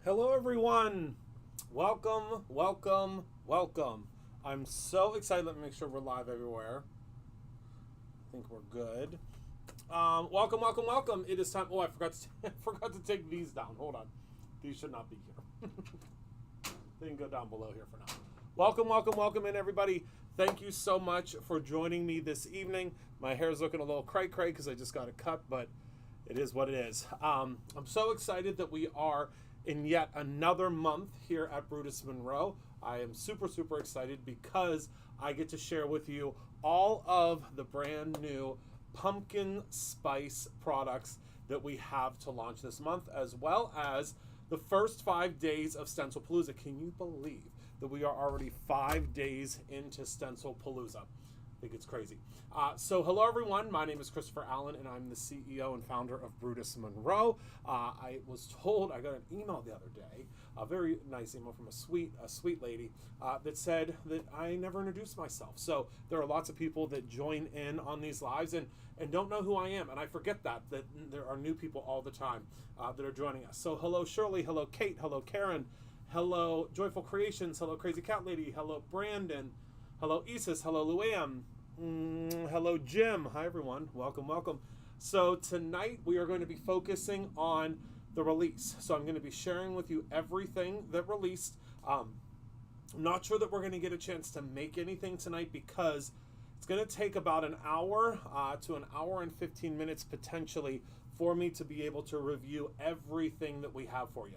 Hello everyone. Welcome, welcome, welcome. I'm so excited. Let me make sure we're live everywhere. I think we're good. Welcome, welcome, welcome. It is time. Oh, I forgot to take these down. Hold on. These should not be here. They can go down below here for now. Welcome, welcome, welcome in everybody. Thank you so much for joining me this evening. My hair is looking a little cray-cray because I just got a cut, but it is what it is. I'm so excited that we are in yet another month here at Brutus Monroe. I am super, super excited because I get to share with you all of the brand new pumpkin spice products that we have to launch this month, as well as the first 5 days of Stencil Palooa. Can you believe that we are already 5 days into Stencil Palooa? I think it's crazy. So hello everyone, my name is Christopher Allen and I'm the CEO and founder of Brutus Monroe. I was told, I got an email the other day, a very nice email from a sweet lady that said that I never introduced myself. So there are lots of people that join in on these lives and don't know who I am, and I forget that there are new people all the time that are joining us. So hello Shirley, hello Kate, hello Karen, hello Joyful Creations, hello Crazy Cat Lady, hello Brandon, hello Isis, hello Luann, hello Jim. Hi everyone, welcome, welcome. So tonight we are going to be focusing on the release. So I'm going to be sharing with you everything that released. I'm not sure that we're going to get a chance to make anything tonight because it's going to take about an hour to an hour and 15 minutes potentially for me to be able to review everything that we have for you.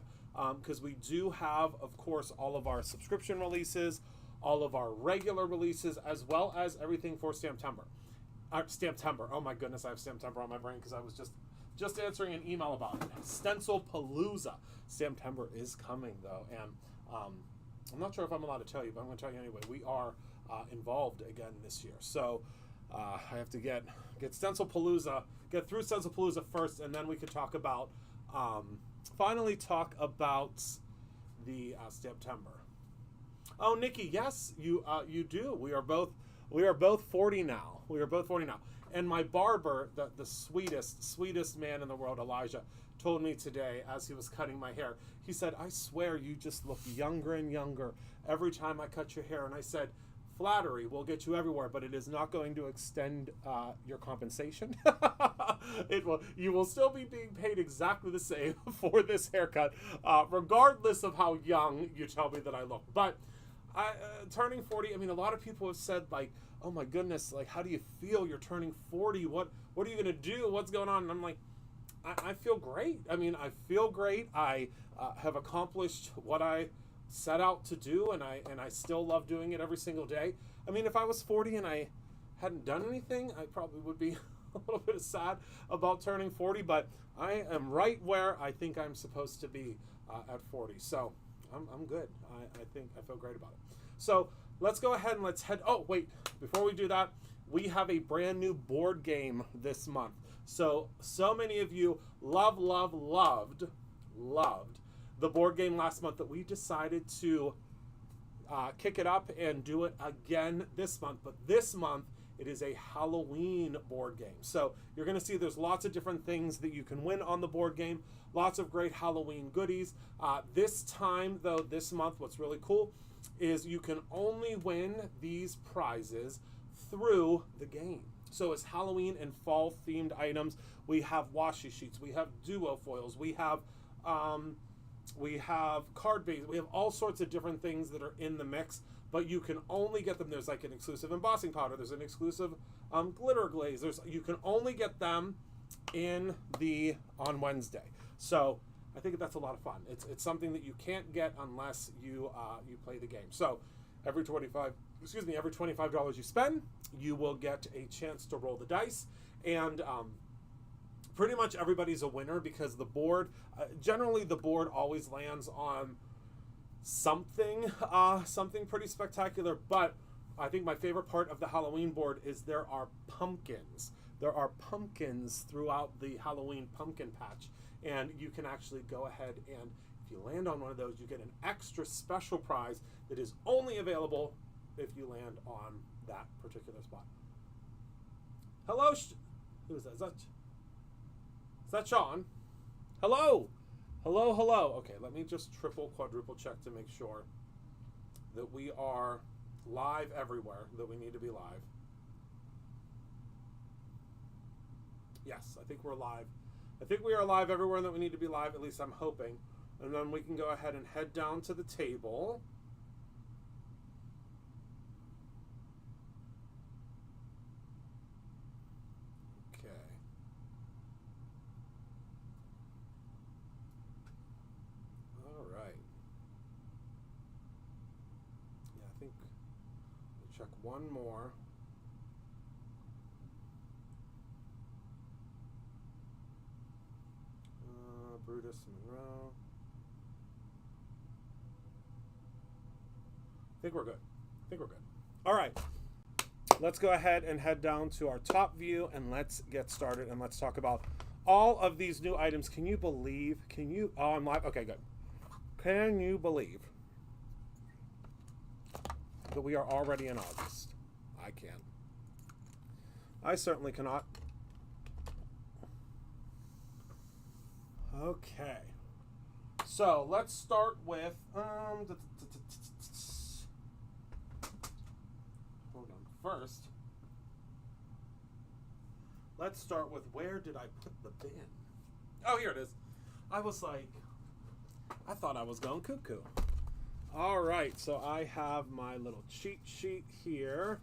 Because we do have, of course, all of our subscription releases, all of our regular releases, as well as everything for Stamptember. Stamptember. Oh my goodness, I have Stamptember on my brain because I was just answering an email about it. Stencil Palooa. Stamptember is coming though, and I'm not sure if I'm allowed to tell you, but I'm going to tell you anyway. We are involved again this year, so I have to get Stencil Palooa, get through Stencil Palooa first, and then we could talk about finally talk about the Stamptember. Oh, Nikki, yes, you do. We are both 40 now. We are both 40 now. And my barber, the sweetest man in the world, Elijah, told me today as he was cutting my hair, he said, I swear you just look younger and younger every time I cut your hair. And I said, flattery will get you everywhere, but it is not going to extend your compensation. You will still be being paid exactly the same for this haircut, regardless of how young you tell me that I look. But turning 40, I mean, a lot of people have said, like, oh my goodness, like, how do you feel? You're turning 40. What are you going to do? What's going on? And I'm like, I feel great. I mean, I feel great. I have accomplished what I set out to do, and I still love doing it every single day. I mean, if I was 40 and I hadn't done anything, I probably would be a little bit sad about turning 40, but I am right where I think I'm supposed to be at 40. So I'm good. I think I feel great about it. So let's go ahead and let's head. Oh, wait, before we do that, we have a brand new board game this month. So many of you loved the board game last month that we decided to kick it up and do it again this month. But this month, it is a Halloween board game. So you're going to see there's lots of different things that you can win on the board game. Lots of great Halloween goodies. This time, though, this month, what's really cool is you can only win these prizes through the game. So it's Halloween and fall themed items. We have washi sheets. We have duo foils. We have card bases. We have all sorts of different things that are in the mix, but you can only get them. There's like an exclusive embossing powder. There's an exclusive glitter glaze. You can only get them on Wednesday. So I think that's a lot of fun. It's something that you can't get unless you play the game. So every $25 you spend, you will get a chance to roll the dice, and pretty much everybody's a winner because the board, generally the board always lands on something pretty spectacular. But I think my favorite part of the Halloween board is there are pumpkins. There are pumpkins throughout the Halloween pumpkin patch, and you can actually go ahead and if you land on one of those, you get an extra special prize that is only available if you land on that particular spot. Hello, who is that? Is that Sean? Hello. Hello, hello. Okay, let me just triple, quadruple check to make sure that we are live everywhere that we need to be live. Yes, I think we're live. I think we are live everywhere that we need to be live, at least I'm hoping. And then we can go ahead and head down to the table. Okay. All right. Yeah, I think we'll check one more. Brutus Monroe. I think we're good. I think we're good. All right. Let's go ahead and head down to our top view and let's get started and let's talk about all of these new items. Can you believe? Can you? Oh, I'm live. Okay, good. Can you believe that we are already in August? I can. I certainly cannot. Okay, so let's start with, hold on, first, let's start with where did I put the bin? Oh, here it is. I was like, I thought I was going cuckoo. All right, so I have my little cheat sheet here.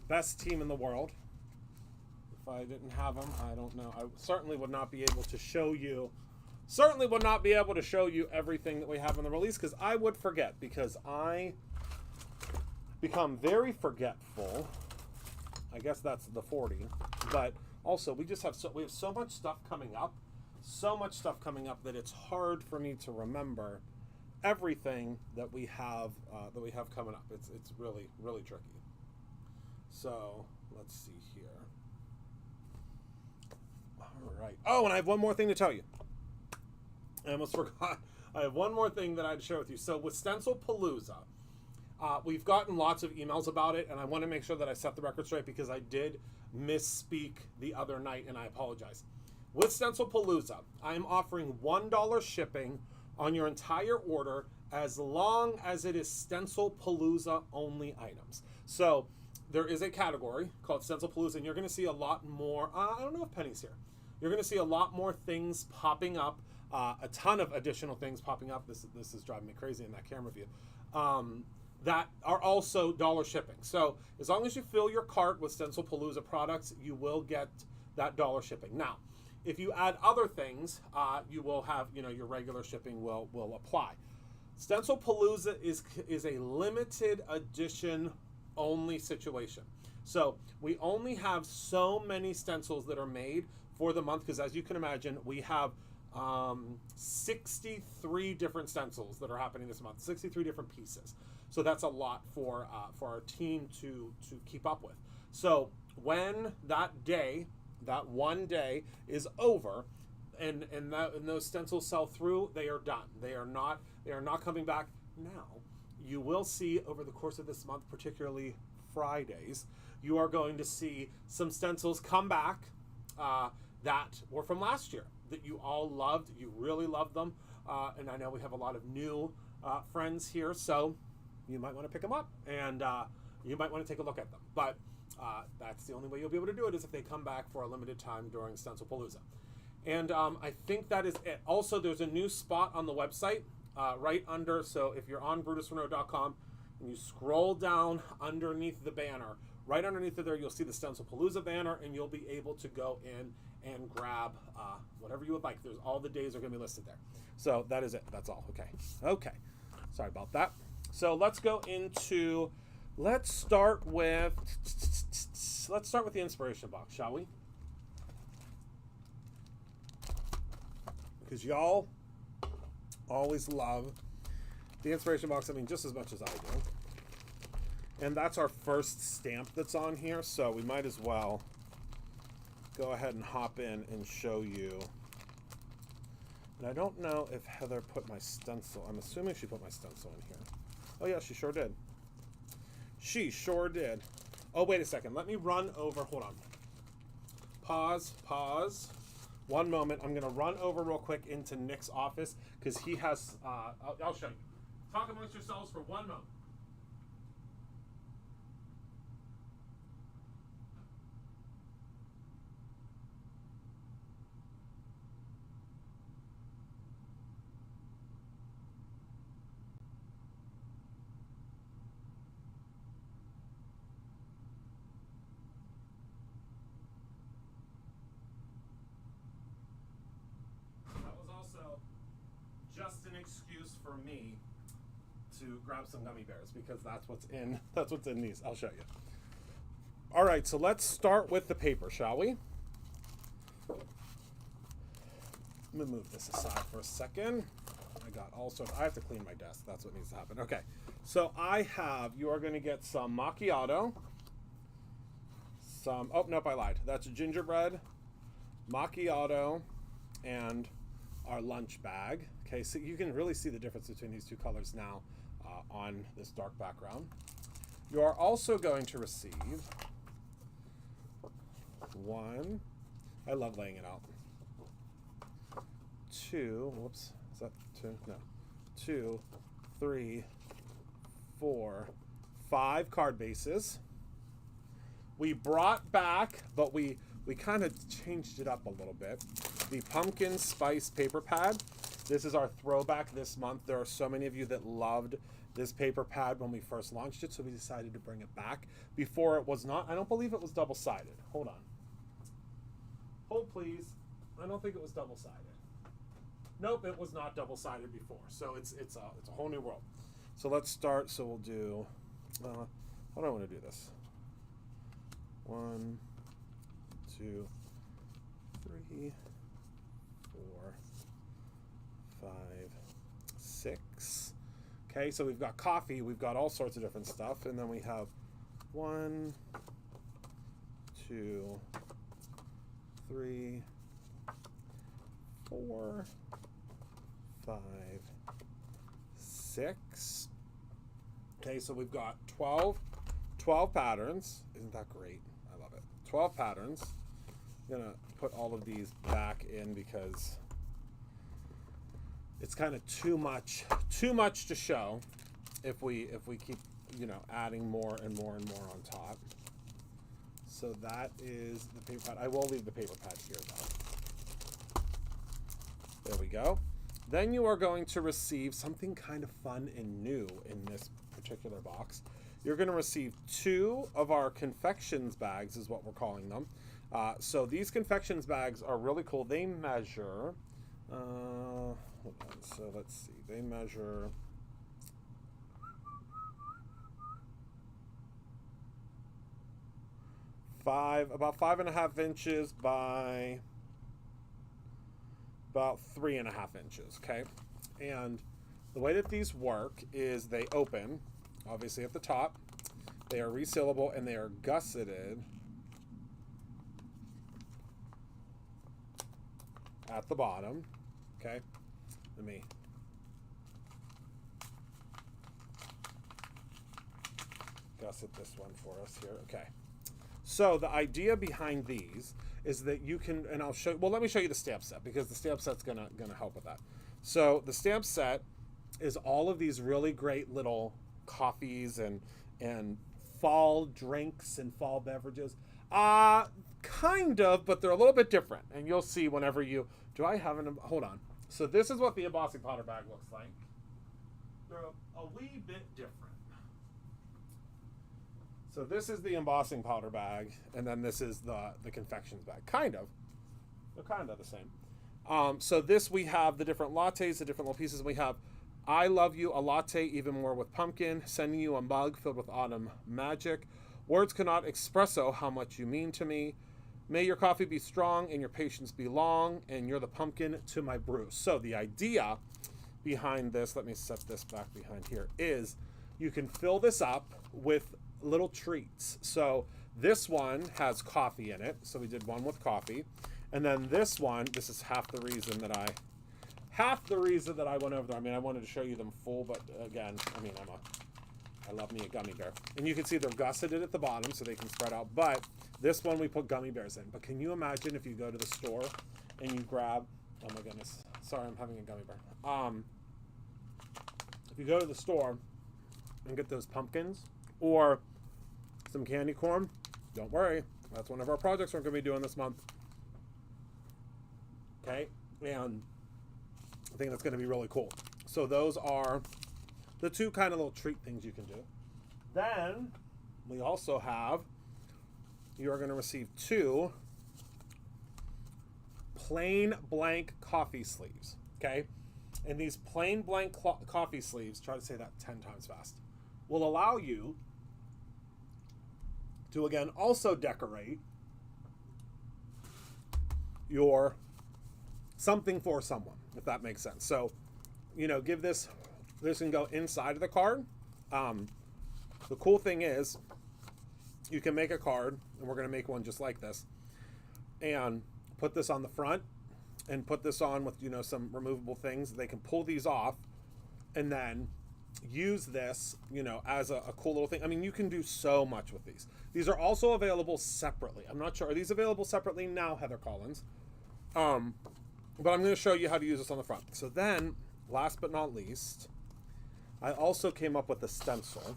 Best team in the world. If I didn't have them, I don't know. I certainly would not be able to show you, everything that we have in the release because I would forget because I become very forgetful. I guess that's the 40, but also we have so much stuff coming up, that it's hard for me to remember everything that we have coming up. It's really, really tricky. So let's see here. All right. Oh, and I have one more thing to tell you. I almost forgot. I have one more thing that I'd share with you. So with Stencil Palooa, we've gotten lots of emails about it, and I want to make sure that I set the record straight because I did misspeak the other night, and I apologize. With Stencil Palooa, I am offering $1 shipping on your entire order as long as it is Stencil Palooa only items. So there is a category called Stencil Palooa, and you're going to see a lot more. I don't know if Penny's here. You're going to see a lot more things popping up, a ton of additional things popping up. This is driving me crazy in that camera view. That are also $1 shipping. So as long as you fill your cart with Stencil Palooa products, you will get that $1 shipping. Now, if you add other things, you will have, your regular shipping will apply. Stencil Palooa is a limited edition only situation. So we only have so many stencils that are made for the month because, as you can imagine, we have 63 different stencils that are happening this month, 63 different pieces. So that's a lot for our team to keep up with. So when that one day is over, and those stencils sell through, they are done. They are not coming back now. You will see over the course of this month, particularly Fridays, you are going to see some stencils come back that were from last year that you all loved. You really loved them. And I know we have a lot of new friends here, so you might want to pick them up and you might want to take a look at them. But that's the only way you'll be able to do it is if they come back for a limited time during Stencil Palooa. And I think that is it. Also, there's a new spot on the website right under, so if you're on brutusmonroe.com and you scroll down underneath the banner, right underneath it there, you'll see the Stencil Palooa banner, and you'll be able to go in and grab whatever you would like. There's all the days are going to be listed there. So that is it. That's all. Okay. Sorry about that. So let's go into, let's start with the inspiration box, shall we? Because y'all always love the inspiration box, I mean, just as much as I do. And that's our first stamp that's on here, so we might as well go ahead and hop in and show you. And I don't know if Heather put my stencil. I'm assuming she put my stencil in here. Oh yeah, she sure did. She sure did. Oh, wait a second. Let me run over. Hold on. Pause. One moment. I'm going to run over real quick into Nick's office because he has, I'll show you. Talk amongst yourselves for one moment. Just an excuse for me to grab some gummy bears because that's what's in these. I'll show you. All right, so let's start with the paper, shall we? Let me move this aside for a second. I got all sorts. I have to clean my desk. That's what needs to happen. Okay, so you are going to get some macchiato. Oh, nope, I lied. That's gingerbread, macchiato, and our lunch bag. Okay, so you can really see the difference between these two colors now on this dark background. You are also going to receive one, I love laying it out, two, whoops, is that two? No. 2, 3, 4, 5 card bases. We brought back, but we kind of changed it up a little bit, the pumpkin spice paper pad. This is our throwback this month. There are so many of you that loved this paper pad when we first launched it, so we decided to bring it back. Before it was not, I don't believe it was double-sided. Hold on. Hold please. I don't think it was double-sided. Nope, it was not double-sided before. So it's a whole new world. So let's start. So we'll do, how do I want to do this? 1, 2, 3, 4, 5, 6. Okay, so we've got coffee, we've got all sorts of different stuff, and then we have 1, 2, 3, 4, 5, 6. Okay, so we've got 12 patterns. Isn't that great? I love it. 12 patterns. I'm gonna put all of these back in because it's kind of too much to show if we keep, you know, adding more and more and more on top. So that is the paper pad. I will leave the paper pad here though. There we go. Then you are going to receive something kind of fun and new in this particular box. You're going to receive 2 of our confections bags, is what we're calling them. So these confections bags are really cool. They measure, hold on, so let's see, they measure about 5.5 inches by about 3.5 inches, okay? And the way that these work is they open, obviously at the top, they are resealable and they are gusseted at the bottom, okay? Let me gusset this one for us here, okay. So the idea behind these is that you can, and I'll show, well, let me show you the stamp set because the stamp set's gonna help with that. So the stamp set is all of these really great little coffees and fall drinks and fall beverages. Kind of, but they're a little bit different. And you'll see whenever you, do I have an, hold on. So this is what the embossing powder bag looks like. They're a wee bit different. So this is the embossing powder bag, and then this is the confections bag. Kind of. They're kind of the same. So this, we have the different lattes, the different little pieces. We have I Love You, a latte, even more with pumpkin, sending you a mug filled with autumn magic. Words cannot expresso how much you mean to me. May your coffee be strong and your patience be long, and you're the pumpkin to my brew. So the idea behind this, let me set this back behind here, is you can fill this up with little treats. So this one has coffee in it. So we did one with coffee. And then this one, this is half the reason that I went over there. I mean, I wanted to show you them full, but again, I mean, I love me a gummy bear. And you can see they're gusseted at the bottom so they can spread out. But this one we put gummy bears in. But can you imagine if you go to the store and you grab, oh my goodness, sorry, I'm having a gummy bear. If you go to the store and get those pumpkins or some candy corn, don't worry, that's one of our projects we're going to be doing this month. Okay, and I think that's going to be really cool. So those are the two kind of little treat things you can do. Then we also have, you are going to receive 2 plain blank coffee sleeves, okay? And these plain blank coffee sleeves, try to say that 10 times fast, will allow you to, again, also decorate your something for someone, if that makes sense. So, you know, give this can go inside of the card. The cool thing is you can make a card, and we're going to make one just like this, and put this on the front and put this on with, you know, some removable things. They can pull these off and then use this, you know, as a cool little thing. I mean, you can do so much with these. These are also available separately. I'm not sure. Are these available separately now, Heather Collins? But I'm going to show you how to use this on the front. So then, last but not least, I also came up with a stencil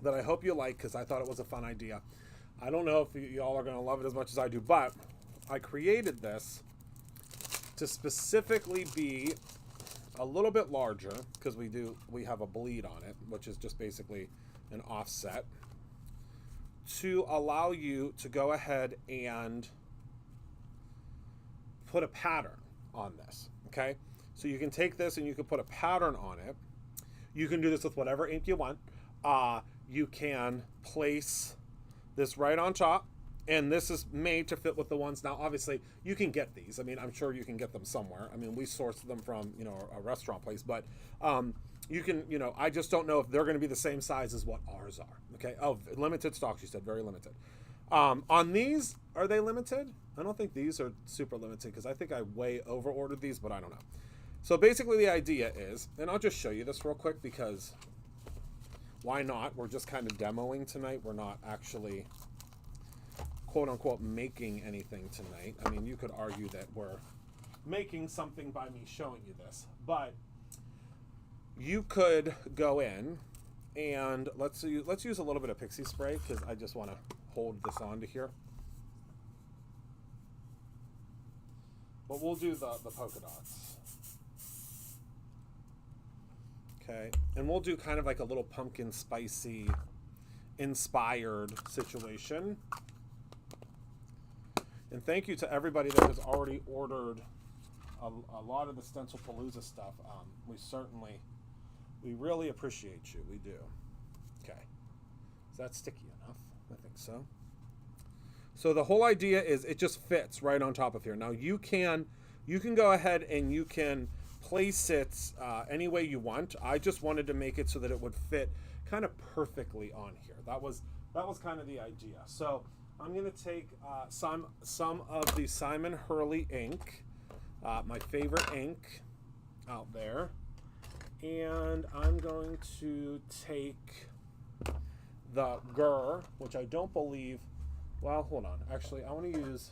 that I hope you like because I thought it was a fun idea. I don't know if y'all are going to love it as much as I do, but I created this to specifically be a little bit larger because we have a bleed on it, which is just basically an offset, to allow you to go ahead and put a pattern on this, okay? So you can take this and you can put a pattern on it. You can do this with whatever ink you want. You can place this right on top, and this is made to fit with the ones. Now, obviously, you can get these. I mean, I'm sure you can get them somewhere. I mean, we sourced them from, you know, a restaurant place, but you can, you know, I just don't know if they're going to be the same size as what ours are, okay? Oh, limited stock, she said, very limited. On these, are they limited? I don't think these are super limited because I think I way over ordered these, but I don't know. So basically the idea is, and I'll just show you this real quick because why not? We're just kind of demoing tonight. We're not actually, quote unquote, making anything tonight. I mean, you could argue that we're making something by me showing you this, but you could go in and let's use a little bit of pixie spray because I just want to hold this onto here. But we'll do the polka dots. Okay, and we'll do kind of like a little pumpkin spicy inspired situation. And thank you to everybody that has already ordered a lot of the Stencil Palooa stuff. We really appreciate you. We do. Okay, is that sticky enough? I think so. So the whole idea is it just fits right on top of here. Now you can go ahead and you can place it any way you want. I just wanted to make it so that it would fit kind of perfectly on here. That was kind of the idea. So I'm going to take some of the Simon Hurley ink, my favorite ink out there, and I'm going to take the Gur, which I don't believe. Well, hold on. Actually, I want to use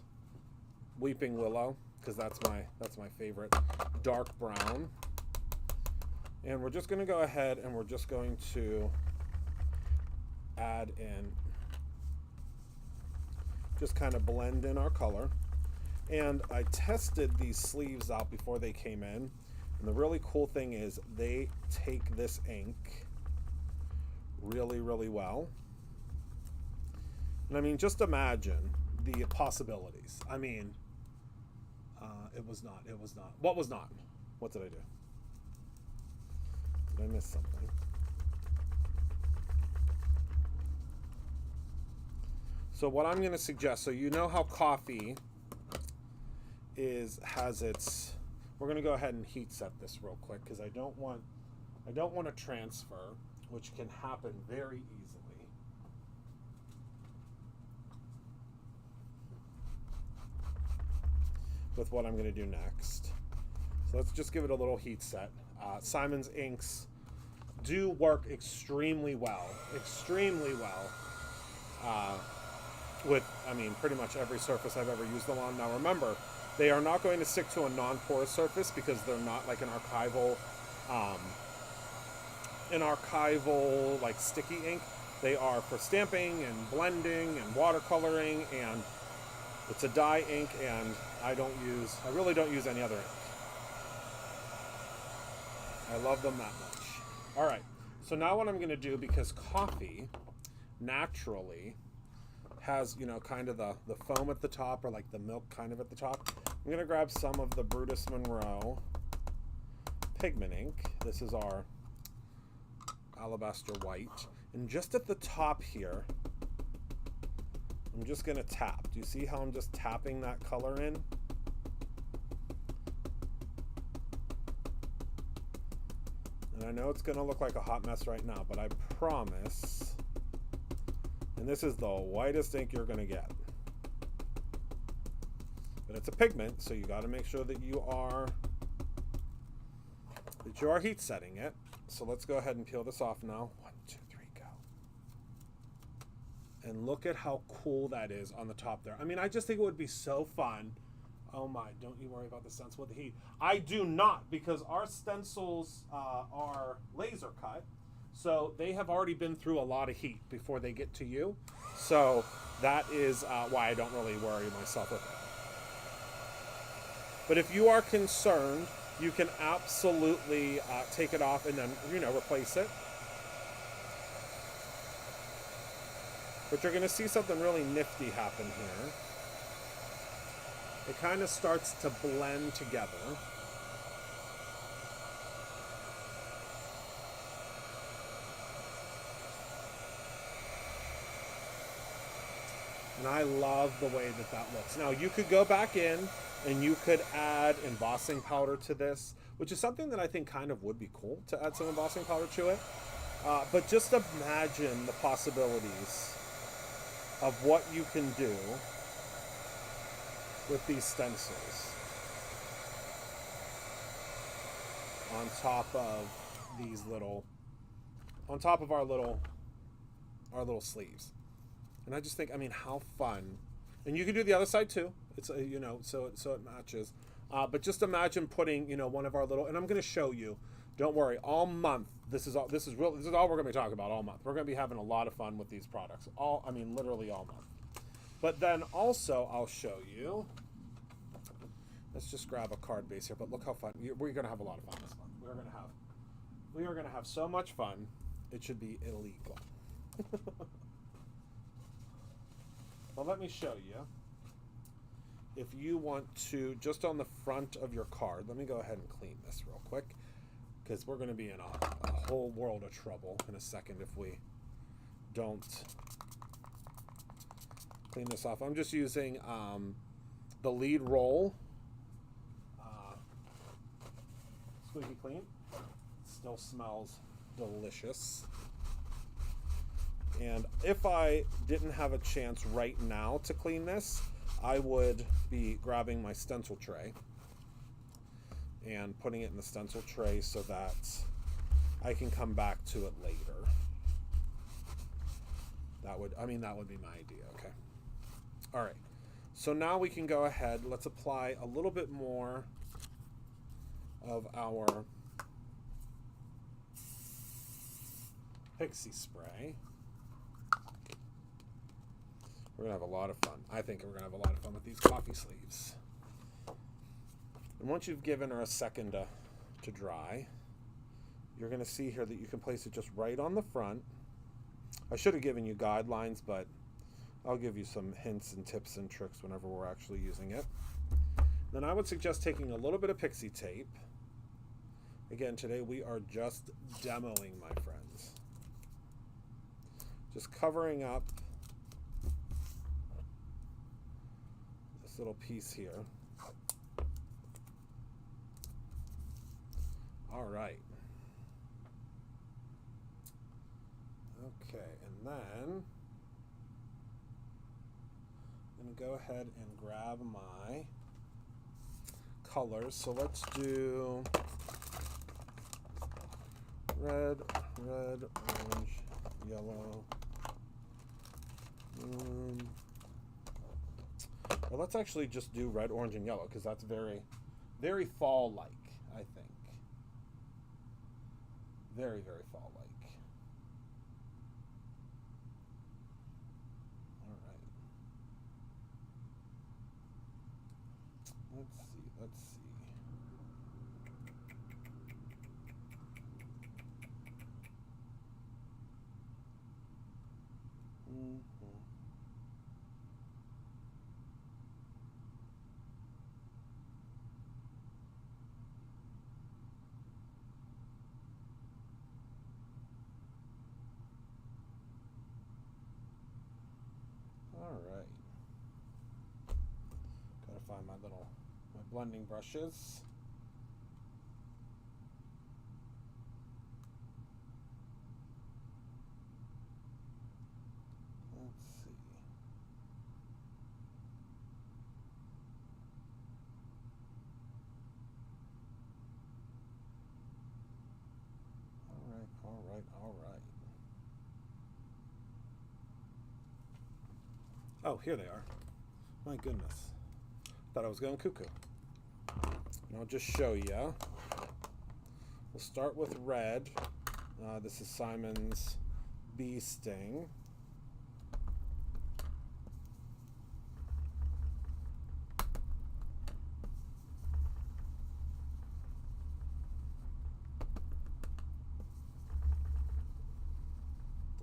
Weeping Willow because that's my favorite dark brown. And we're just going to go ahead and we're just going to add in, just kind of blend in our color. And I tested these sleeves out before they came in. And the really cool thing is they take this ink really, really well. And I mean, just imagine the possibilities. I mean, it was not. What was not? What did I do? Did I miss something? So what I'm going to suggest, so you know how coffee has its, we're going to go ahead and heat set this real quick because I don't want to transfer, which can happen very easily. With what I'm going to do next. So let's just give it a little heat set. Simon's inks do work extremely well with, I mean, pretty much every surface I've ever used them on. Now remember, They are not going to stick to a non-porous surface because they're not like an archival like sticky ink. They are for stamping and blending and watercoloring, and it's a dye ink, and I really don't use any other ink. I love them that much. All right, so now what I'm going to do, because coffee naturally has, you know, kind of the foam at the top, or like the milk kind of at the top, I'm going to grab some of the Brutus Monroe pigment ink. This is our Alabaster White. And just at the top here, I'm just going to tap. Do you see how I'm just tapping that color in? And I know it's going to look like a hot mess right now, but I promise, and this is the whitest ink you're going to get. But it's a pigment, so you got to make sure that you are heat setting it. So let's go ahead and peel this off now. 1, 2, 3, go. And look at how cool that is on the top there. I mean, I just think it would be so fun. Oh my, don't you worry about the stencil with the heat. I do not, because our stencils are laser cut. So they have already been through a lot of heat before they get to you. So that is why I don't really worry myself with it. But if you are concerned, you can absolutely take it off and then, you know, replace it. But you're going to see something really nifty happen here. It kind of starts to blend together. And I love the way that that looks. Now, you could go back in and you could add embossing powder to this, which is something that I think kind of would be cool to add some embossing powder to it. But just imagine the possibilities of what you can do with these stencils on top of these little, on top of our little sleeves. And I just think, I mean, how fun. And you can do the other side too. It's you know, so it matches. But just imagine putting, you know, one of our little, and I'm going to show you. Don't worry, all month. This is all we're going to be talking about all month. We're going to be having a lot of fun with these products. Literally all month. But then also, I'll show you. Let's just grab a card base here. But look how fun. We're going to have a lot of fun this month. We are going to have so much fun. It should be illegal. Well, let me show you. If you want to, just on the front of your card, let me go ahead and clean this real quick, because we're going to be in a whole world of trouble in a second if we don't clean this off. I'm just using the lead roll. Squeaky clean. Still smells delicious. And if I didn't have a chance right now to clean this, I would be grabbing my stencil tray and putting it in the stencil tray so that I can come back to it later. That would be my idea, okay? All right, so now we can go ahead. Let's apply a little bit more of our Pixie spray. We're going to have a lot of fun. I think we're going to have a lot of fun with these coffee sleeves. And once you've given her a second to dry, you're going to see here that you can place it just right on the front. I should have given you guidelines, but I'll give you some hints and tips and tricks whenever we're actually using it. Then I would suggest taking a little bit of Pixie tape. Again, today we are just demoing, my friends. Just covering up this little piece here. All right. Okay, and then I'm going to go ahead and grab my colors. So let's do red, orange, yellow. Or let's actually just do red, orange, and yellow, because that's very, very fall-like, I think. Very, very fall-like. All right. Let's see. All right. Gotta find my blending brushes. Let's see. All right. Oh, here they are. My goodness. Thought I was going cuckoo. And I'll just show you. We'll start with red. This is Simon's Bee Sting.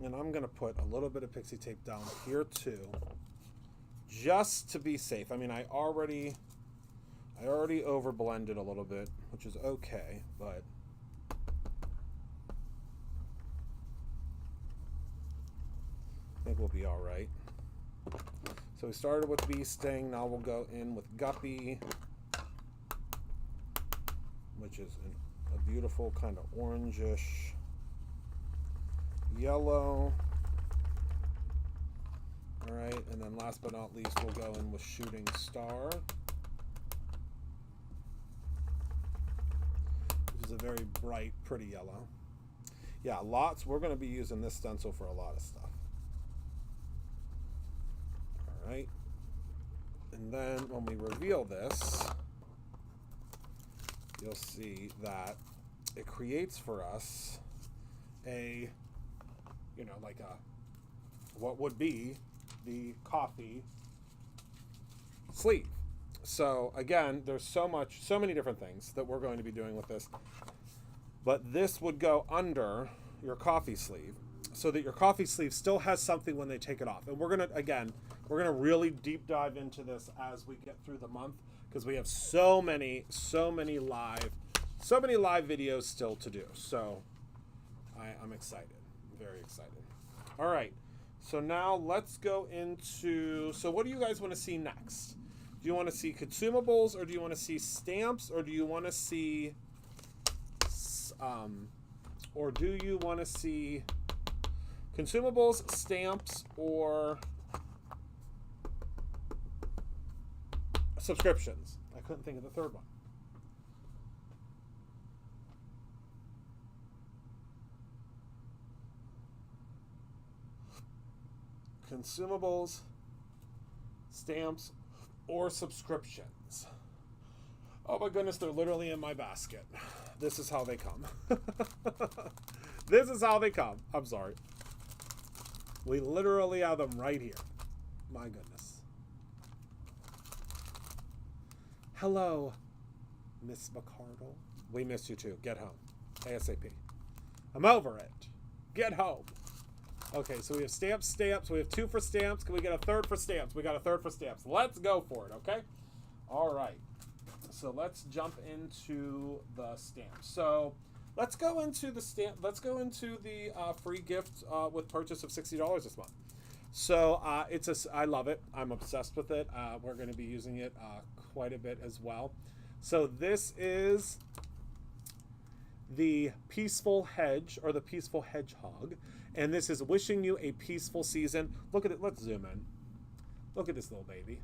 And I'm going to put a little bit of pixie tape down here too, just to be safe. I mean, I already over blended a little bit, which is okay, but I think we'll be all right. So we started with Bee Sting. Now we'll go in with Guppy, which is a beautiful kind of orangish yellow. All right, and then last but not least, we'll go in with Shooting Star, which is a very bright, pretty yellow. Yeah, lots. We're going to be using this stencil for a lot of stuff. All right, and then when we reveal this, you'll see that it creates for us a, you know, like a, what would be the coffee sleeve. So again, there's so many different things that we're going to be doing with this, but this would go under your coffee sleeve so that your coffee sleeve still has something when they take it off. And we're gonna really deep dive into this as we get through the month, because we have so many live videos still to do. So I'm excited. Very excited. All right, so now let's go into, so what do you guys want to see next? Do you want to see consumables, or do you want to see stamps, or do you want to see consumables, stamps, or subscriptions? I couldn't think of the third one. Consumables, stamps, or subscriptions. Oh my goodness, they're literally in my basket. This is how they come. This is how they come. I'm sorry. We literally have them right here. My goodness. Hello, Miss McCardle. We missed you too. Get home. ASAP. I'm over it. Get home. Okay, so we have stamps. We have 2 for stamps. Can we get a third for stamps? We got a third for stamps. Let's go for it, okay? All right. So let's jump into the stamps. So let's go into the stamp. Let's go into the free gift with purchase of $60 this month. So I love it. I'm obsessed with it. We're going to be using it quite a bit as well. So this is the Peaceful Hedge, or the Peaceful Hedgehog. And this is wishing you a peaceful season. Look at it. Let's zoom in. Look at this little baby.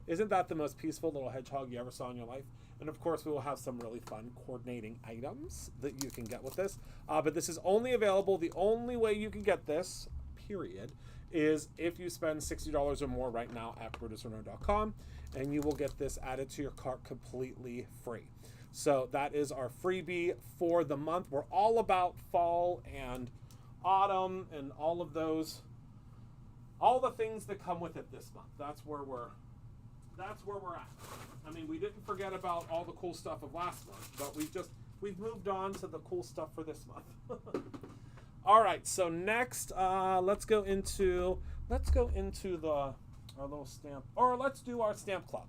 Isn't that the most peaceful little hedgehog you ever saw in your life? And of course, we will have some really fun coordinating items that you can get with this. But this is only available, the only way you can get this, period, is if you spend $60 or more right now at brutusrenault.com, and you will get this added to your cart completely free. So that is our freebie for the month. We're all about fall and autumn and all of those, all the things that come with it this month. That's where we're at. I mean, we didn't forget about all the cool stuff of last month, but we've moved on to the cool stuff for this month. All right, so next, let's go into our little stamp, or let's do our stamp club,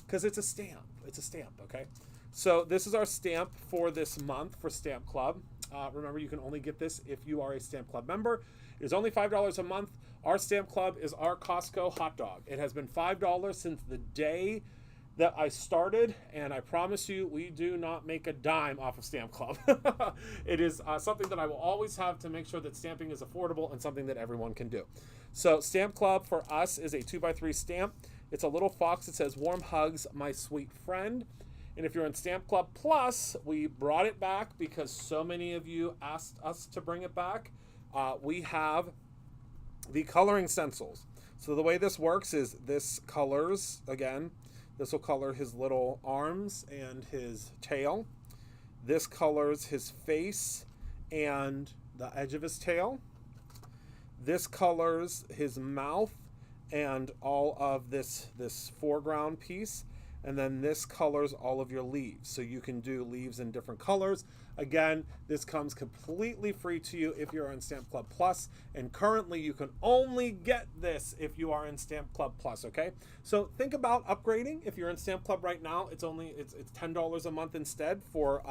because it's a stamp. It's a stamp, okay? So this is our stamp for this month for Stamp Club. Remember, you can only get this if you are a Stamp Club member. It is only $5 a month. Our Stamp Club is our Costco hot dog. It has been $5 since the day that I started, and I promise you, we do not make a dime off of Stamp Club. It is something that I will always have to make sure that stamping is affordable and something that everyone can do. So Stamp Club for us is a 2x3 stamp. It's a little fox that says, "Warm hugs, my sweet friend." And if you're in Stamp Club Plus, we brought it back because so many of you asked us to bring it back. We have the coloring stencils. So the way this works is this colors, again, this will color his little arms and his tail. This colors his face and the edge of his tail. This colors his mouth and all of this foreground piece. And then this colors all of your leaves. So you can do leaves in different colors. Again, this comes completely free to you if you're in Stamp Club Plus. And currently you can only get this if you are in Stamp Club Plus, okay? So think about upgrading. If you're in Stamp Club right now, it's $10 a month instead for,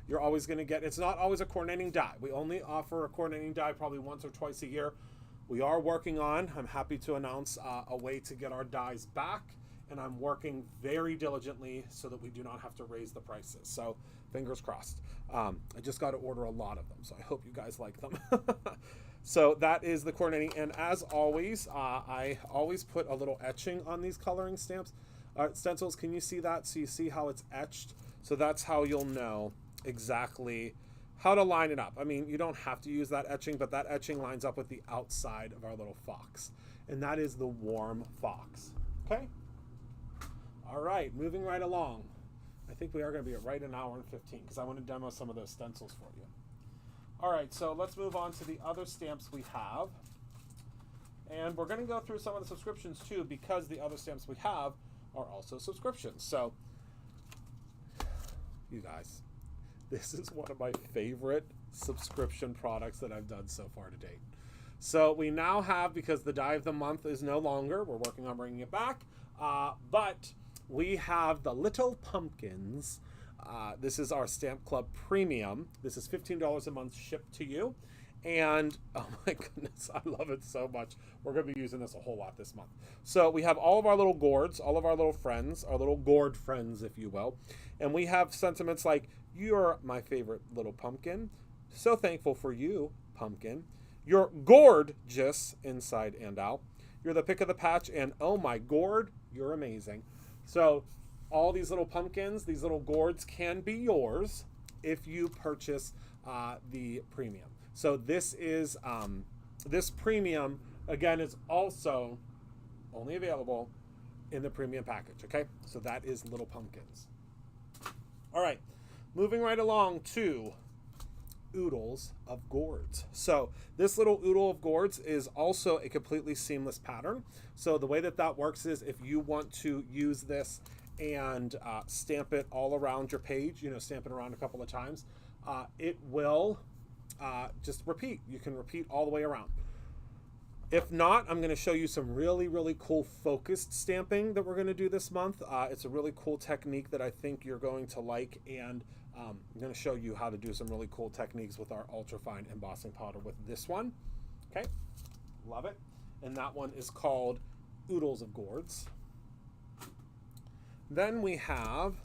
you're always gonna get, it's not always a coordinating die. We only offer a coordinating die probably once or twice a year. We are working on, I'm happy to announce a way to get our dies back. And I'm working very diligently so that we do not have to raise the prices. So fingers crossed. I just got to order a lot of them, so I hope you guys like them. So that is the coordinating. And as always, I always put a little etching on these coloring stamps. Stencils, can you see that? So you see how it's etched? So that's how you'll know exactly how to line it up. I mean, you don't have to use that etching, but that etching lines up with the outside of our little fox. And that is the warm fox, okay? All right, moving right along. I think we are going to be at right an hour and 15 because I want to demo some of those stencils for you. All right, so let's move on to the other stamps we have. And we're going to go through some of the subscriptions too because the other stamps we have are also subscriptions. So, you guys, this is one of my favorite subscription products that I've done so far to date. So we now have, because the die of the month is no longer, we're working on bringing it back, but we have the Little Pumpkins. This is our Stamp Club Premium. This is $15 a month shipped to you. And oh my goodness, I love it so much. We're going to be using this a whole lot this month. So we have all of our little gourds, all of our little friends, our little gourd friends, if you will. And we have sentiments like, "You're my favorite little pumpkin. So thankful for you, pumpkin. You're gorgeous inside and out. You're the pick of the patch, and oh my gourd, you're amazing." So all these little pumpkins, these little gourds can be yours if you purchase the premium. So this is, this premium, again, is also only available in the premium package, okay? So that is Little Pumpkins. All right, moving right along to oodles of gourds. So this little oodle of gourds is also a completely seamless pattern. So the way that that works is if you want to use this and stamp it all around your page, you know, stamp it around a couple of times, it will just repeat. You can repeat all the way around. If not, I'm going to show you some really, really cool focused stamping that we're going to do this month. It's a really cool technique that I think you're going to like, and I'm going to show you how to do some really cool techniques with our ultra-fine embossing powder with this one. Okay, love it. And that one is called Oodles of Gourds. Then we have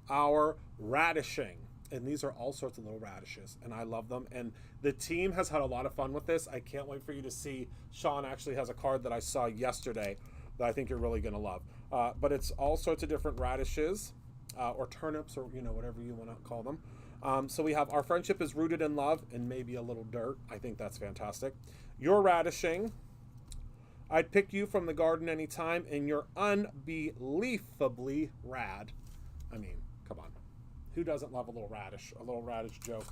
our radishing. And these are all sorts of little radishes, and I love them. And the team has had a lot of fun with this. I can't wait for you to see. Sean actually has a card that I saw yesterday that I think you're really going to love. But it's all sorts of different radishes, or turnips, or, you know, whatever you want to call them. So we have Our Friendship is Rooted in Love and Maybe a Little Dirt. I think that's fantastic. You're Radishing. I'd pick you from the garden anytime, and you're unbelievably rad. I mean, come on. Who doesn't love a little radish joke?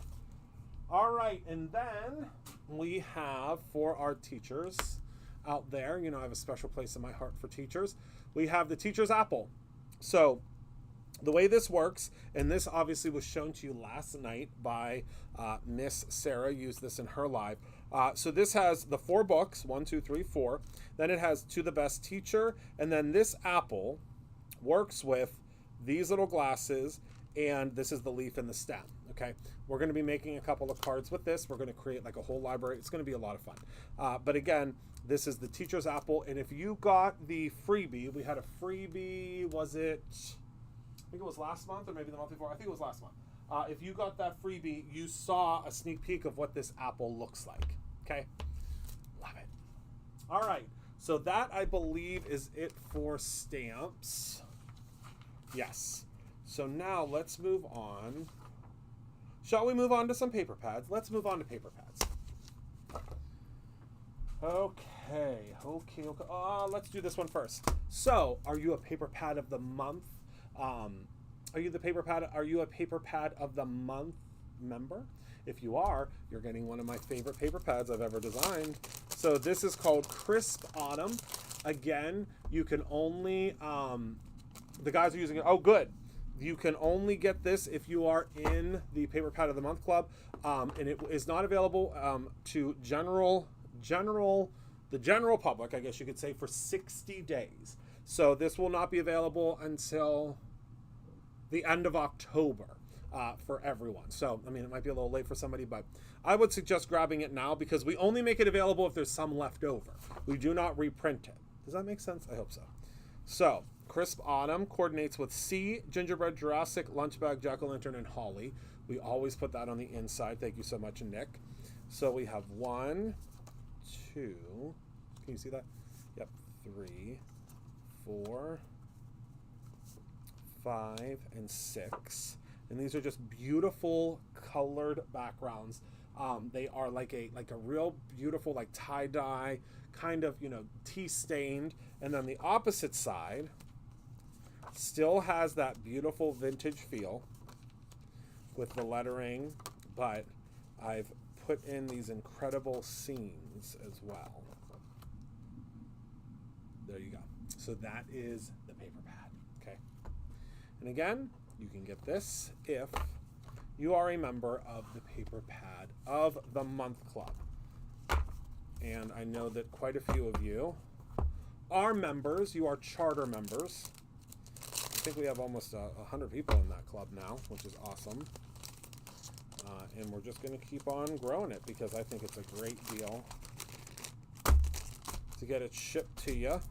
All right, and then we have, for our teachers out there, you know, I have a special place in my heart for teachers. We have the teacher's apple. So the way this works, and this obviously was shown to you last night by Miss Sarah, used this in her live. So this has the 4 books, 1, 2, 3, 4. Then it has To the Best Teacher. And then this apple works with these little glasses, and this is the leaf and the stem. Okay, we're going to be making a couple of cards with this. We're going to create like a whole library. It's going to be a lot of fun. But again, this is the teacher's apple. And if you got the freebie, we had a freebie, was it, I think it was last month or maybe the month before. I think it was last month. If you got that freebie, you saw a sneak peek of what this apple looks like. Okay, love it. All right, so that I believe is it for stamps. Yes. So now let's move on. Shall we move on to some paper pads? Let's move on to paper pads. Okay. Let's do this one first. So, are you a paper pad of the month? Are you a paper pad of the month member? If you are, you're getting one of my favorite paper pads I've ever designed. So this is called Crisp Autumn. Again, you can only, the guys are using it. Oh, good. You can only get this if you are in the Paper Pad of the Month Club, and it is not available to the general public, I guess you could say, for 60 days. So this will not be available until the end of October for everyone. So, I mean, it might be a little late for somebody, but I would suggest grabbing it now because we only make it available if there's some left over. We do not reprint it. Does that make sense? I hope so. So, Crisp Autumn coordinates with C, Gingerbread, Jurassic, Lunchbag, Jack-o'-lantern, and Holly. We always put that on the inside. Thank you so much, Nick. So we have 1, 2, can you see that? Yep, 3, 4, 5, and 6. And these are just beautiful colored backgrounds. They are like a real beautiful like tie-dye, kind of, you know, tea stained. And then the opposite side still has that beautiful vintage feel with the lettering, but I've put in these incredible scenes as well. There you go. So that is the paper pad, okay? And again, you can get this if you are a member of the Paper Pad of the Month Club. And I know that quite a few of you are members. You are charter members. I think we have almost 100 people in that club now, which is awesome. And we're just going to keep on growing it because I think it's a great deal to get it shipped to you.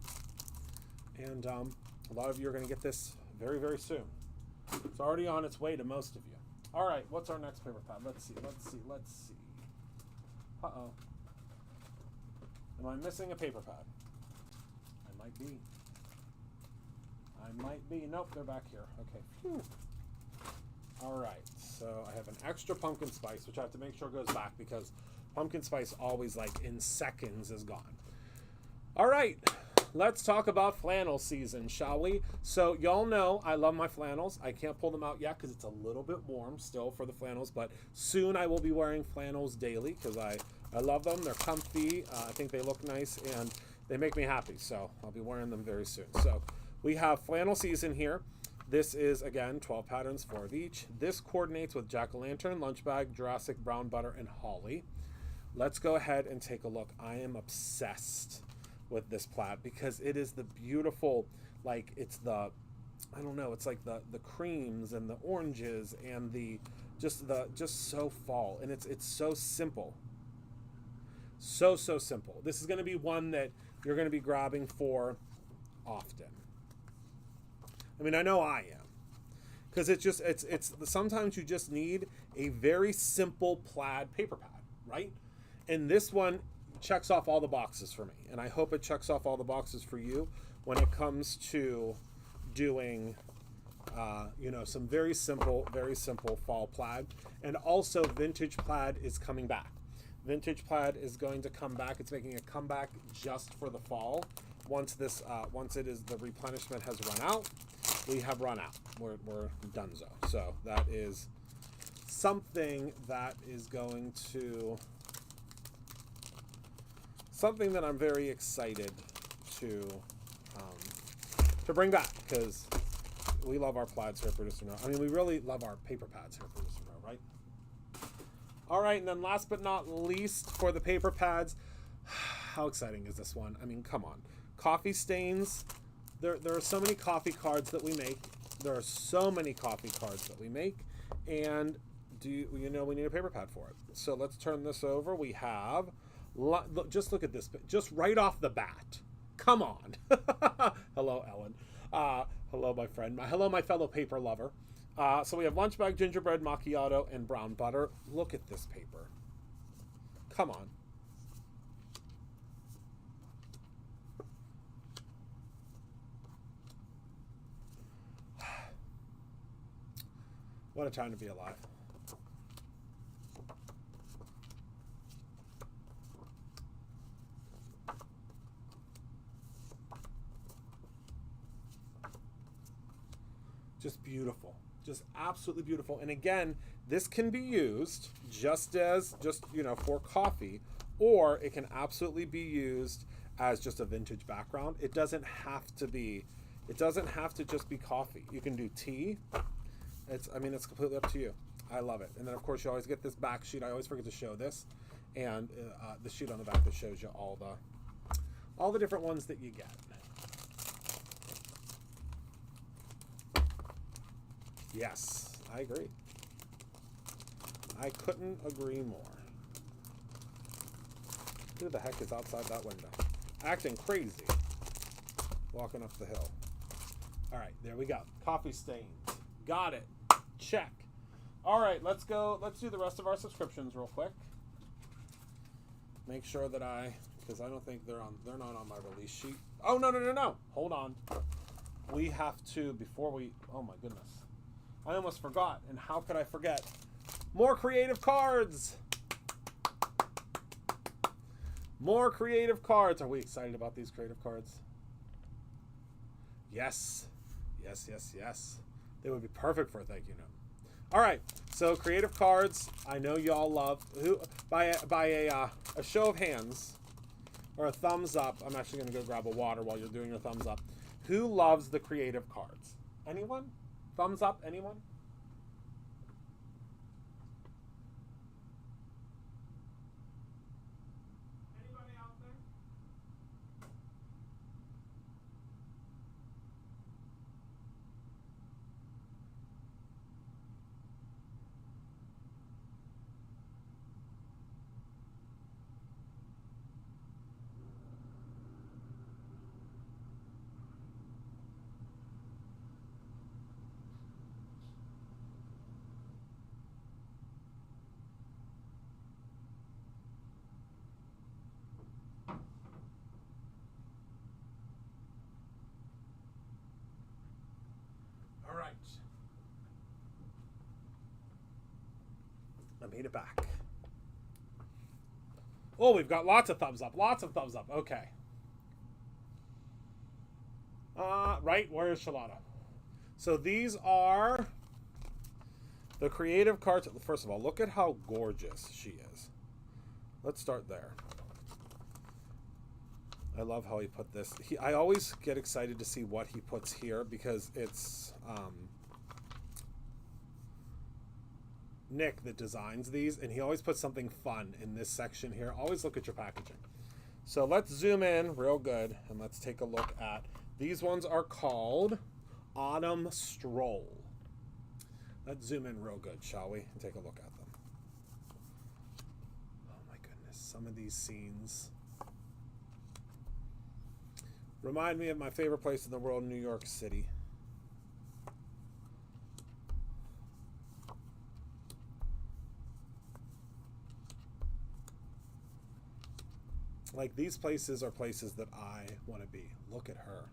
And a lot of you are going to get this very, very soon. It's already on its way to most of you. All right, what's our next paper pad? Let's see. Uh-oh. Am I missing a paper pad? I might be. Nope, they're back here. Okay. Phew. All right, so I have an extra pumpkin spice, which I have to make sure goes back because pumpkin spice always, like, in seconds is gone. All right, let's talk about flannel season, shall we? So y'all know I love my flannels. I can't pull them out yet because it's a little bit warm still for the flannels, but soon I will be wearing flannels daily because I love them. They're comfy. I think they look nice, and they make me happy, so I'll be wearing them very soon. So we have flannel season here. This is, again, 12 patterns, 4 of each. This coordinates with Jack-o'-lantern, Lunchbag, Jurassic, Brown Butter, and Holly. Let's go ahead and take a look. I am obsessed with this plaid because it is the beautiful, like, it's the, I don't know, it's like the creams and the oranges and the just so fall, and it's so simple. So simple. This is going to be one that you're going to be grabbing for often. I mean, I know I am, because it's sometimes you just need a very simple plaid paper pad, right? And this one checks off all the boxes for me, and I hope it checks off all the boxes for you when it comes to doing, you know, some very simple fall plaid. And also, vintage plaid is coming back. Vintage plaid is going to come back. It's making a comeback just for the fall. Once this, once it is the replenishment has run out, we have run out. We're donezo. So that is something that is going to, something that I'm very excited to bring back, because we love our plaids here at Producer No. I mean, we really love our paper pads here at Producer No, right? All right, and then last but not least for the paper pads, how exciting is this one? I mean, come on. Coffee stains. There are so many coffee cards that we make. There are so many coffee cards that we make, and we need a paper pad for it. So let's turn this over. We have, just look at this, just right off the bat. Come on. Hello, Ellen. Hello, my friend. Hello, my fellow paper lover. So we have lunch bag, gingerbread, macchiato, and brown butter. Look at this paper. Come on. What a time to be alive. Just beautiful. Just absolutely beautiful. And again, this can be used just for coffee, or it can absolutely be used as just a vintage background. It doesn't have to just be coffee. You can do tea. It's completely up to you. I love it. And then of course you always get this back sheet. I always forget to show this, and the sheet on the back that shows you all the different ones that you get. Yes, I agree. I couldn't agree more. Who the heck is outside that window? Acting crazy. Walking up the hill. All right, there we go. Coffee stains. Got it. Check. All right, let's go. Let's do the rest of our subscriptions real quick. Make sure that because I don't think they're not on my release sheet. Oh, no. Hold on. We have to, oh my goodness. I almost forgot, and how could I forget? More creative cards! More creative cards. Are we excited about these creative cards? Yes. Yes. They would be perfect for a thank you note. All right, so creative cards, I know y'all love. By a show of hands, or a thumbs up, I'm actually going to go grab a water while you're doing your thumbs up. Who loves the creative cards? Anyone? Thumbs up, anyone? Anybody out there? All right. I made it back. Oh, we've got lots of thumbs up. Okay. Right, where is Shalana? So these are the creative cards. First of all, look at how gorgeous she is. Let's start there. I love how he put this. I always get excited to see what he puts here, because it's Nick that designs these, and he always puts something fun in this section here. Always look at your packaging. So let's zoom in real good, and let's take a look at, these ones are called Autumn Stroll. Let's zoom in real good, shall we? And take a look at them. Oh my goodness, some of these scenes remind me of my favorite place in the world, New York City. Like, these places are places that I want to be. Look at her.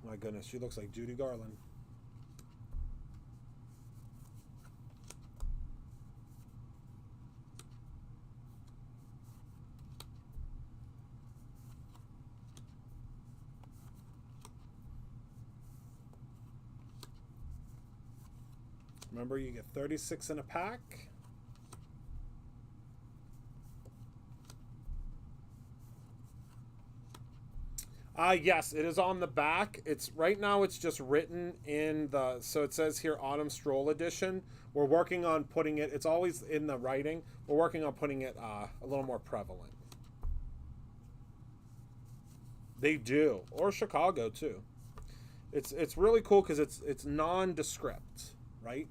My goodness, she looks like Judy Garland. Remember, you get 36 in a pack. Yes, it is on the back. It's right now it's just written in the, so it says here Autumn Stroll Edition. We're working on putting it, it's always in the writing. We're working on putting it a little more prevalent. They do, or Chicago too. It's really cool because it's nondescript, right?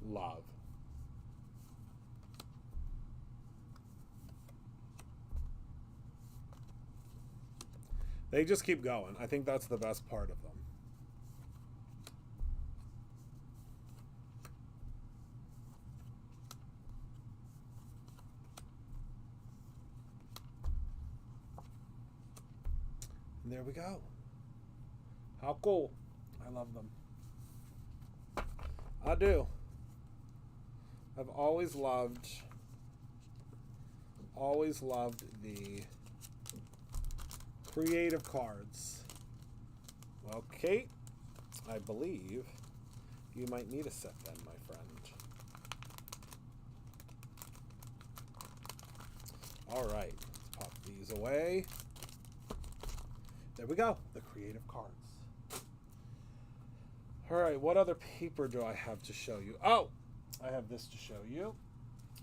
Love. They just keep going. I think that's the best part of them. And there we go. How cool. I love them. I do. I've always loved the creative cards. Well, Kate, I believe you might need a set then, my friend. All right, let's pop these away. There we go, the creative cards. All right, what other paper do I have to show you? Oh, I have this to show you.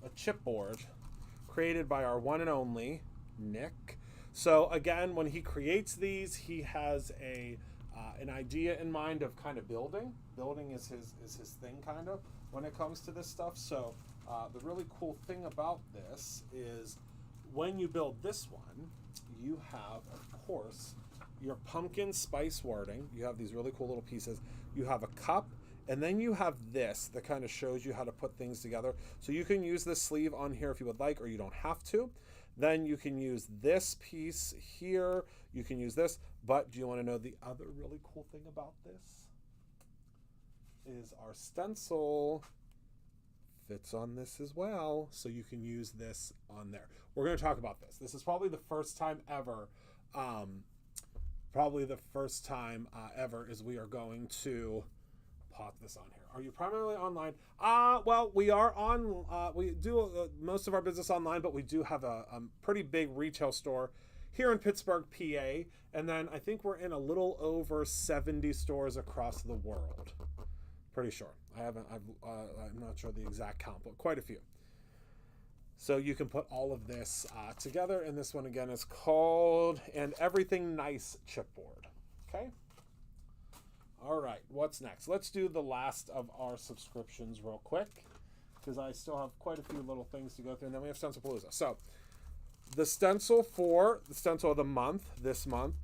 A chipboard created by our one and only Nick. So again, when he creates these, he has an idea in mind of kind of building. Building is his thing, kind of, when it comes to this stuff. So the really cool thing about this is when you build this one, you have, of course, your pumpkin spice wording. You have these really cool little pieces. You have a cup, and then you have this that kind of shows you how to put things together. So you can use this sleeve on here if you would like, or you don't have to. Then you can use this piece here. You can use this. But do you want to know the other really cool thing about this? Is our stencil fits on this as well. So you can use this on there. We're going to talk about this. This is probably the first time ever. Ever is we are going to pop this on here. Are you primarily online? Well, we are on, we do most of our business online, but we do have a pretty big retail store here in Pittsburgh, PA. And then I think we're in a little over 70 stores across the world. Pretty sure. I'm not sure the exact count, but quite a few. So you can put all of this together. And this one again is called And Everything Nice Chipboard. Okay. All right, what's next? Let's do the last of our subscriptions real quick, because I still have quite a few little things to go through, and then we have Stencil Palooa. So the stencil for the stencil of the month, this month,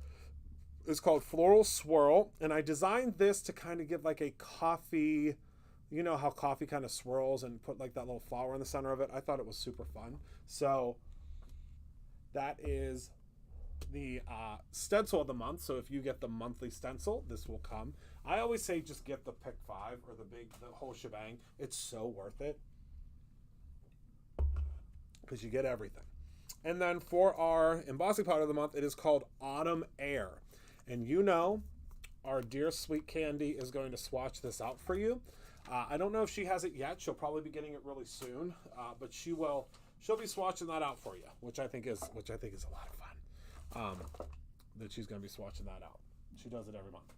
is called Floral Swirl, and I designed this to kind of give like a coffee, you know how coffee kind of swirls and put like that little flower in the center of it. I thought it was super fun. So that is the stencil of the month. So if you get the monthly stencil, this will come. I always say just get the pick 5 or the whole shebang. It's so worth it because you get everything. And then for our embossing powder of the month, it is called Autumn Air. And you know, our dear Sweet Candy is going to swatch this out for you. I don't know if she has it yet. She'll probably be getting it really soon, but she'll be swatching that out for you, which I think is a lot of fun. That she's going to be swatching that out. She does it every month.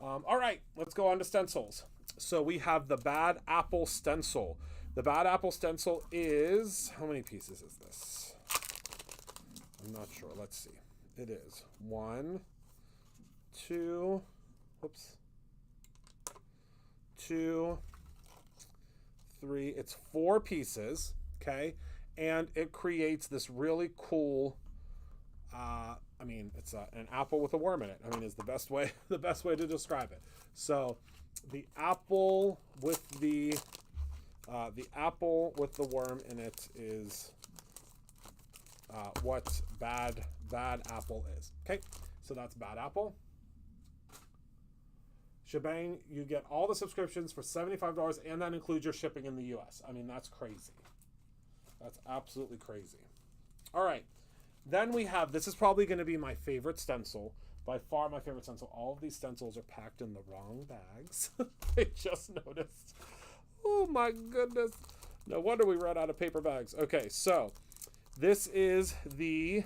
All right, let's go on to stencils. So we have the Bad Apple Stencil. The Bad Apple Stencil is, how many pieces is this? I'm not sure. Let's see. It is 1, 2, whoops, 2, 3. It's 4 pieces, okay? And it creates this really cool, I mean, it's an apple with a worm in it. I mean, is the best way to describe it. So the apple with the worm in it is what bad apple is. Okay, so that's Bad Apple. Shebang, you get all the subscriptions for $75, and that includes your shipping in the US. I mean, that's crazy. That's absolutely crazy. All right. Then we have, this is probably going to be my favorite stencil. By far my favorite stencil. All of these stencils are packed in the wrong bags. I just noticed. Oh my goodness. No wonder we ran out of paper bags. Okay, so this is the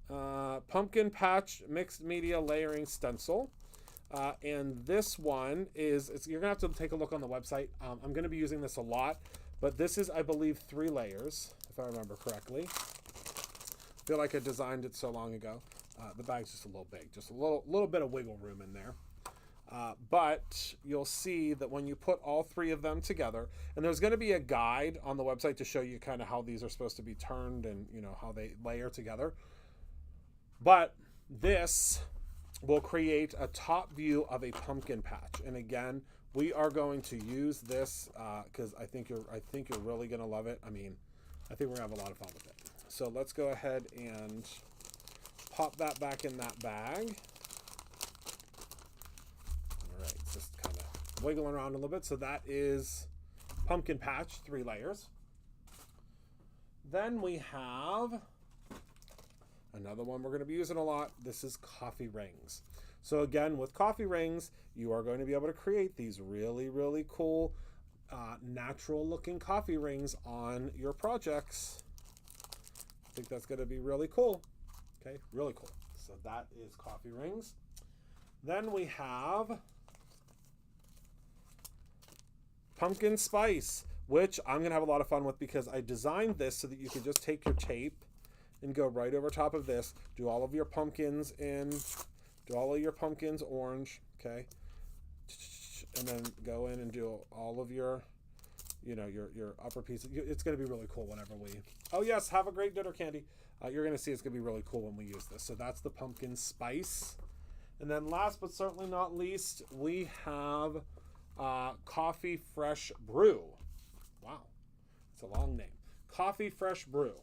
Pumpkin Patch Mixed Media Layering Stencil. And this one is, you're going to have to take a look on the website. I'm going to be using this a lot, but this is, I believe, 3 layers, if I remember correctly. I feel like I designed it so long ago. The bag's just a little big, just a little bit of wiggle room in there. But you'll see that when you put all 3 of them together, and there's going to be a guide on the website to show you kind of how these are supposed to be turned and, you know, how they layer together. But this will create a top view of a pumpkin patch. And again, we are going to use this because I think you're really going to love it. I mean, I think we're going to have a lot of fun with it. So let's go ahead and pop that back in that bag. All right, just kind of wiggling around a little bit. So that is pumpkin patch, 3 layers. Then we have another one we're going to be using a lot. This is coffee rings. So again, with coffee rings, you are going to be able to create these really, really cool, natural looking coffee rings on your projects. I think that's going to be really cool. Okay, really cool. So that is coffee rings. Then we have pumpkin spice, which I'm going to have a lot of fun with because I designed this so that you could just take your tape and go right over top of this, do all of your pumpkins do all of your pumpkins orange, okay? And then go in and do all of your, you know, your upper pieces. It's going to be really cool whenever we, oh yes, have a great dinner, Candy. You're going to see it's going to be really cool when we use this. So that's the pumpkin spice. And then last but certainly not least, we have Coffee Fresh Brew. Wow, it's a long name. Coffee Fresh Brew.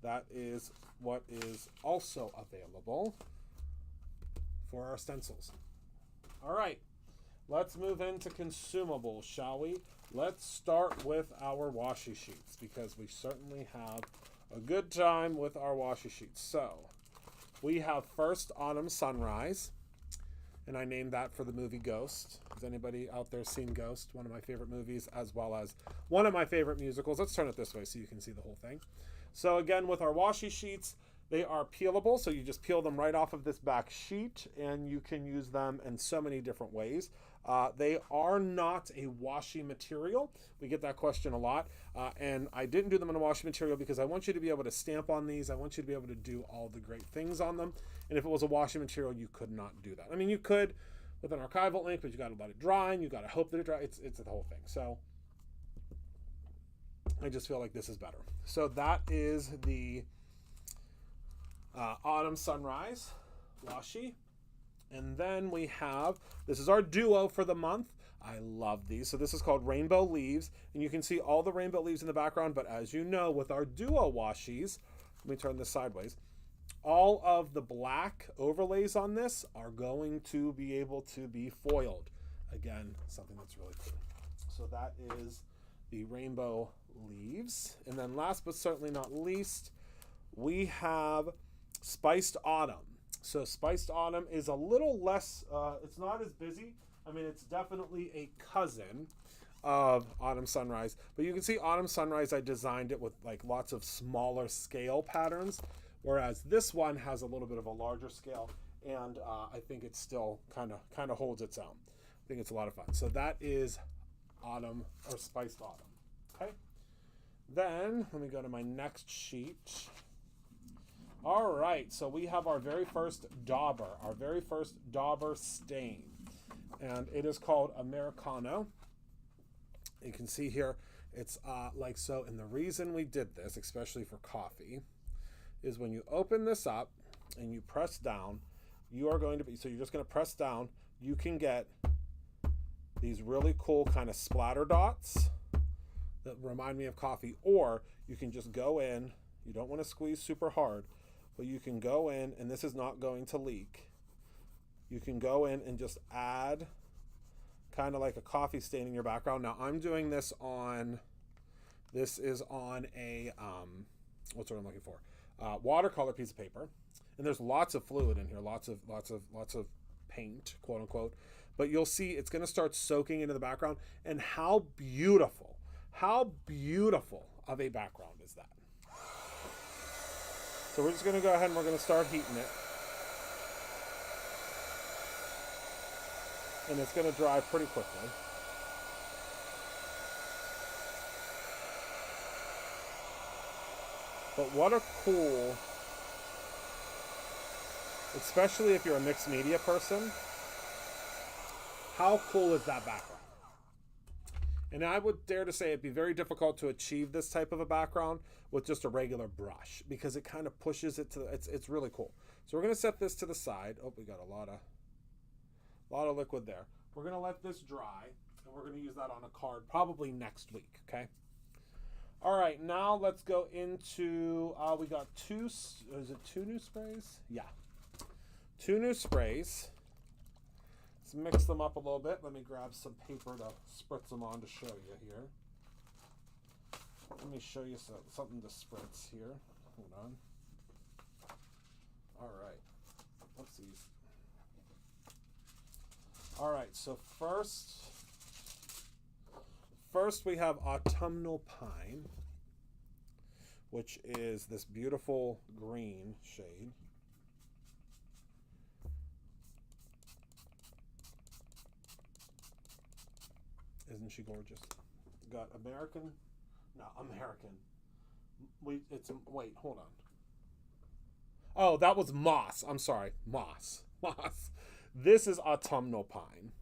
That is what is also available for our stencils. All right, let's move into consumables, shall we? Let's start with our washi sheets because we certainly have a good time with our washi sheets. So we have first Autumn Sunrise, and I named that for the movie Ghost. Has anybody out there seen Ghost? One of my favorite movies, as well as one of my favorite musicals. Let's turn it this way so you can see the whole thing. So again, with our washi sheets, they are peelable, so you just peel them right off of this back sheet, and you can use them in so many different ways. They are not a washi material. We get that question a lot, and I didn't do them in a washi material because I want you to be able to stamp on these. I want you to be able to do all the great things on them, and if it was a washi material, you could not do that. I mean, you could with an archival ink, but you got to let it dry, and you got to hope that it dries. It's the whole thing. So I just feel like this is better. So that is the Autumn Sunrise washi. And then we have, this is our duo for the month. I love these. So this is called Rainbow Leaves. And you can see all the rainbow leaves in the background. But as you know, with our duo washis, let me turn this sideways. All of the black overlays on this are going to be able to be foiled. Again, something that's really cool. So that is the Rainbow Leaves. And then last but certainly not least, we have Spiced Autumn. So Spiced Autumn is a little less, it's not as busy. I mean, it's definitely a cousin of Autumn Sunrise. But you can see Autumn Sunrise, I designed it with like lots of smaller scale patterns, whereas this one has a little bit of a larger scale, and I think it still kind of holds its own. I think it's a lot of fun. So that is Autumn, or Spiced Autumn. Okay. Then let me go to my next sheet. All right, so we have our very first dauber stain, and it is called Americano. You can see here, it's like so, and the reason we did this, especially for coffee, is when you open this up and you press down, you are going to be, so you're just going to press down, you can get these really cool kind of splatter dots that remind me of coffee, or you can just go in, you don't want to squeeze super hard, but you can go in, and this is not going to leak. You can go in and just add kind of like a coffee stain in your background. Now I'm doing this on, this is on a, what's what I'm looking for? Watercolor piece of paper. And there's lots of fluid in here, lots of paint, quote unquote. But you'll see it's going to start soaking into the background. And how beautiful of a background is that? So we're just going to go ahead and we're going to start heating it. And it's going to dry pretty quickly. But what a cool, especially if you're a mixed media person, how cool is that background? And I would dare to say it'd be very difficult to achieve this type of a background with just a regular brush, because it kind of pushes it to, it's really cool. So we're going to set this to the side. Oh, we got a lot of liquid there. We're going to let this dry, and we're going to use that on a card probably next week, okay? All right, now let's go into, we got two new sprays? Yeah, 2 new sprays. Let's mix them up a little bit. Let me grab some paper to spritz them on to show you here. Let me show you something to spritz here. Hold on. All right. Oopsies. All right, so first we have Autumnal Pine, which is this beautiful green shade. Isn't she gorgeous? Got American. Wait, hold on. Oh, that was moss. I'm sorry, moss. This is Autumnal Pine.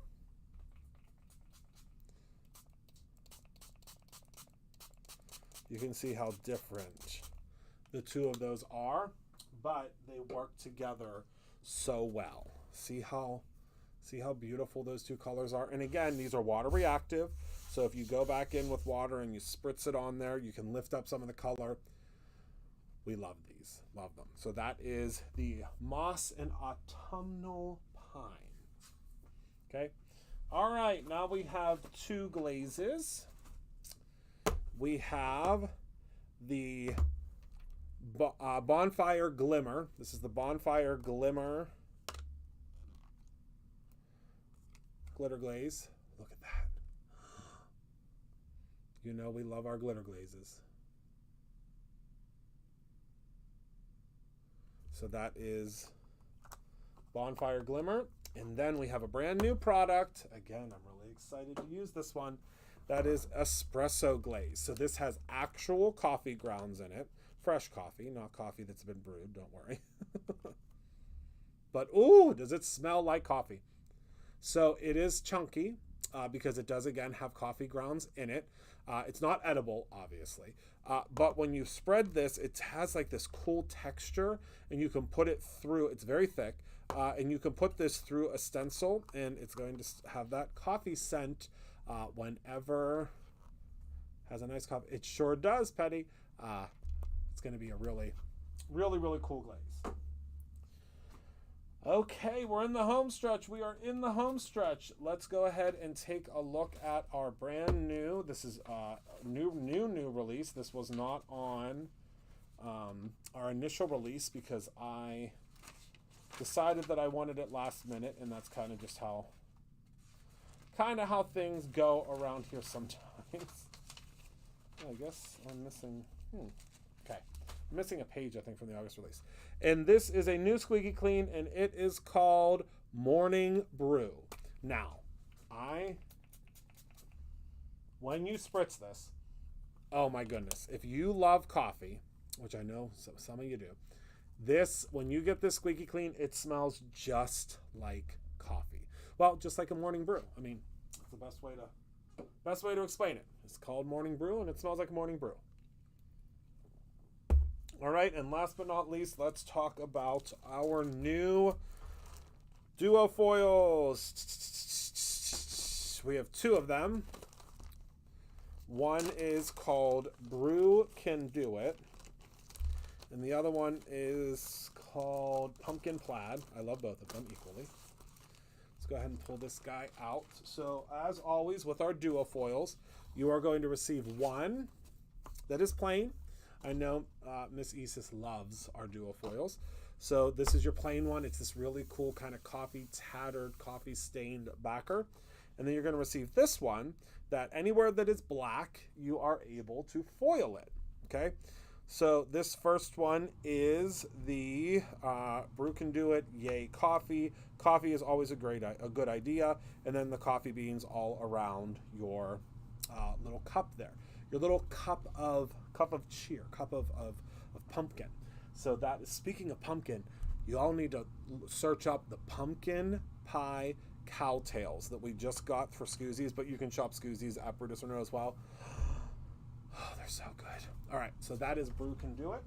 You can see how different the two of those are, but they work together so well. See how beautiful those two colors are? And again, these are water reactive. So if you go back in with water and you spritz it on there, you can lift up some of the color. We love these, love them. So that is the Moss and Autumnal Pine. Okay. All right, now we have 2 glazes. We have the Bonfire Glimmer. This is the Bonfire Glimmer glitter glaze. Look at that. You know we love our glitter glazes. So that is Bonfire Glimmer. And then we have a brand new product. Again, I'm really excited to use this one. That is Espresso Glaze. So this has actual coffee grounds in it. Fresh coffee, not coffee that's been brewed, don't worry. But, ooh, does it smell like coffee? So it is chunky because it does, again, have coffee grounds in it. It's not edible, obviously. But when you spread this, it has like this cool texture, and you can put it through. It's very thick. And you can put this through a stencil, and it's going to have that coffee scent whenever. Has a nice coffee. It sure does, Petty. It's going to be a really, really, really cool glaze. Okay, we're in the home stretch. We are in the home stretch. Let's go ahead and take a look at our brand new. This is a new release. This was not on our initial release because I decided that I wanted it last minute, and that's kind of just how things go around here sometimes. I guess I'm missing. Okay, I'm missing a page, I think, from the August release. And this is a new squeaky clean, and it is called Morning Brew. Now, when you spritz this, oh my goodness, if you love coffee, which I know some of you do, this, when you get this squeaky clean, it smells just like coffee. Well, just like a morning brew. I mean, it's the best way to explain it. It's called Morning Brew, and it smells like a morning brew. All right, and last but not least, let's talk about our new duo foils. We have 2 of them. One is called Brew Can Do It, and the other one is called Pumpkin Plaid. I love both of them equally. Let's go ahead and pull this guy out. So as always with our duo foils, you are going to receive one that is plain. I know Miss Isis loves our duo foils. So this is your plain one. It's this really cool kind of coffee tattered, coffee stained backer. And then you're going to receive this one that anywhere that is black, you are able to foil it. Okay. So this first one is the Brew Can Do It Yay Coffee. Coffee is always a good idea. And then the coffee beans all around your little cup there. Your little cup of cheer, cup of pumpkin. So that is, speaking of pumpkin, you all need to search up the pumpkin pie cowtails that we just got for Scoozies, but you can shop Scoozies at Brutus Renault as well. Oh, they're so good. All right, so that is Brew Can Do It.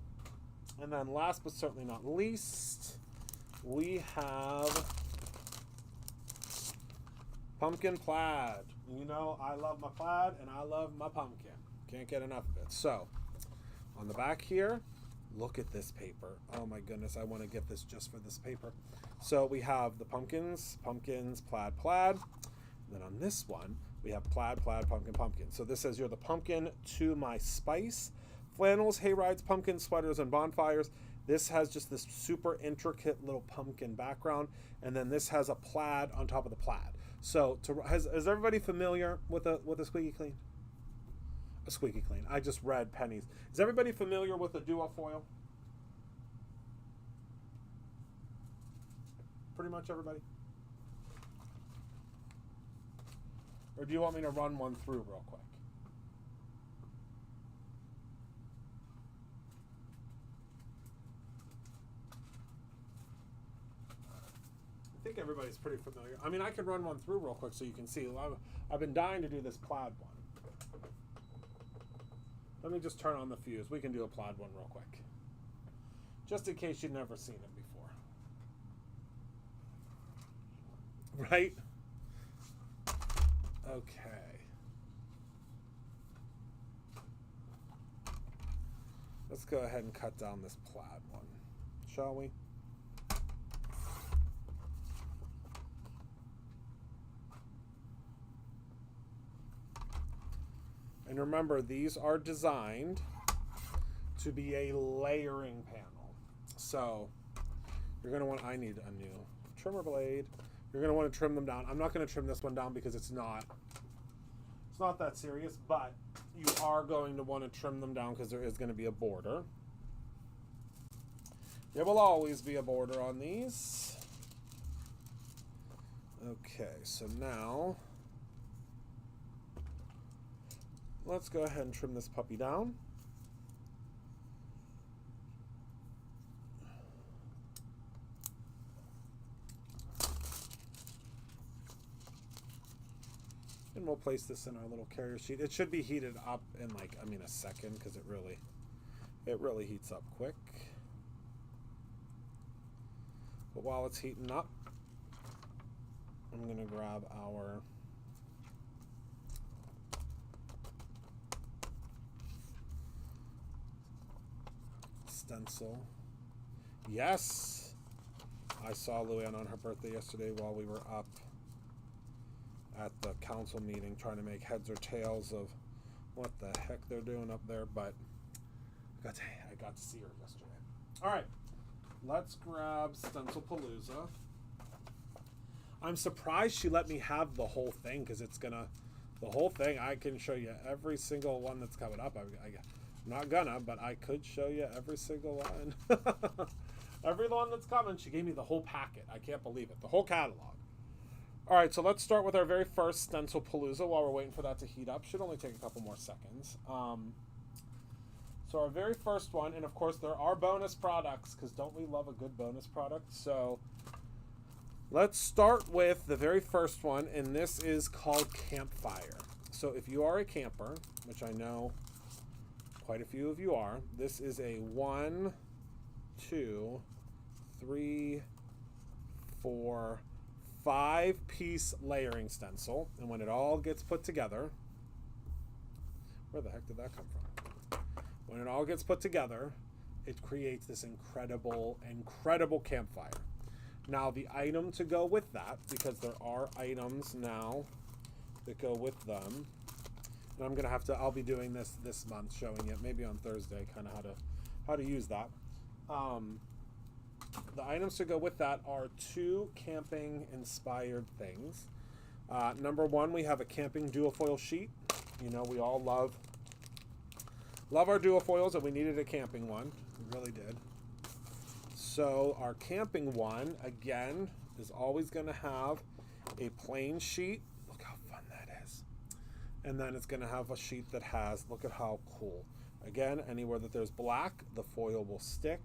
And then last but certainly not least, we have pumpkin plaid. You know, I love my plaid and I love my pumpkin. Can't get enough of it. So, on the back here, look at this paper. Oh my goodness, I want to get this just for this paper. So we have the pumpkins, plaid. And then on this one, we have plaid, pumpkin. So this says you're the pumpkin to my spice. Flannels, hayrides, pumpkin sweaters, and bonfires. This has just this super intricate little pumpkin background. And then this has a plaid on top of the plaid. So is everybody familiar with a squeaky clean? A squeaky clean. I just read Penny's. Is everybody familiar with a duo foil? Pretty much everybody? Or do you want me to run one through real quick? I think everybody's pretty familiar. I mean, I can run one through real quick so you can see. I've been dying to do this plaid one. Let me just turn on the fuse. We can do a plaid one real quick. Just in case you've never seen it before. Right? Okay. Let's go ahead and cut down this plaid one, shall we? And remember, these are designed to be a layering panel. So you're going to want, I need a new trimmer blade. You're going to want to trim them down. I'm not going to trim this one down because it's not that serious, but you are going to want to trim them down because there is going to be a border. There will always be a border on these. Okay, so now let's go ahead and trim this puppy down. And we'll place this in our little carrier sheet. It should be heated up in a second because it really heats up quick. But while it's heating up, I'm going to grab our stencil. Yes, I saw Luann on her birthday yesterday while we were up at the council meeting trying to make heads or tails of what the heck they're doing up there, but I got to see her yesterday. All right, let's grab Stencil Palooa. I'm surprised she let me have the whole thing because the whole thing, I can show you every single one that's coming up. I'm not gonna, but I could show you every single one. Every one that's coming. She gave me the whole packet. I can't believe it. The whole catalog. All right, so let's start with our very first Stencil Palooa while we're waiting for that to heat up. Should only take a couple more seconds. So our very first one, and of course there are bonus products, because don't we love a good bonus product? So let's start with the very first one, and this is called Campfire. So if you are a camper, which I know quite a few of you are, this is a 1, 2, 3, 4, 5-piece layering stencil. And when it all gets put together, where the heck did that come from? When it all gets put together, it creates this incredible campfire. Now the item to go with that, because there are items now that go with them, And I'm gonna have to. I'll be doing this month, showing it maybe on Thursday, kind of how to use that. The items to go with that are 2 camping inspired things. Number 1, we have a camping dual foil sheet. You know, we all love our dual foils, and we needed a camping one. We really did. So our camping one, again, is always going to have a plain sheet. Look how fun that is. And then it's going to have a sheet that has, look at how cool. Again, anywhere that there's black, the foil will stick.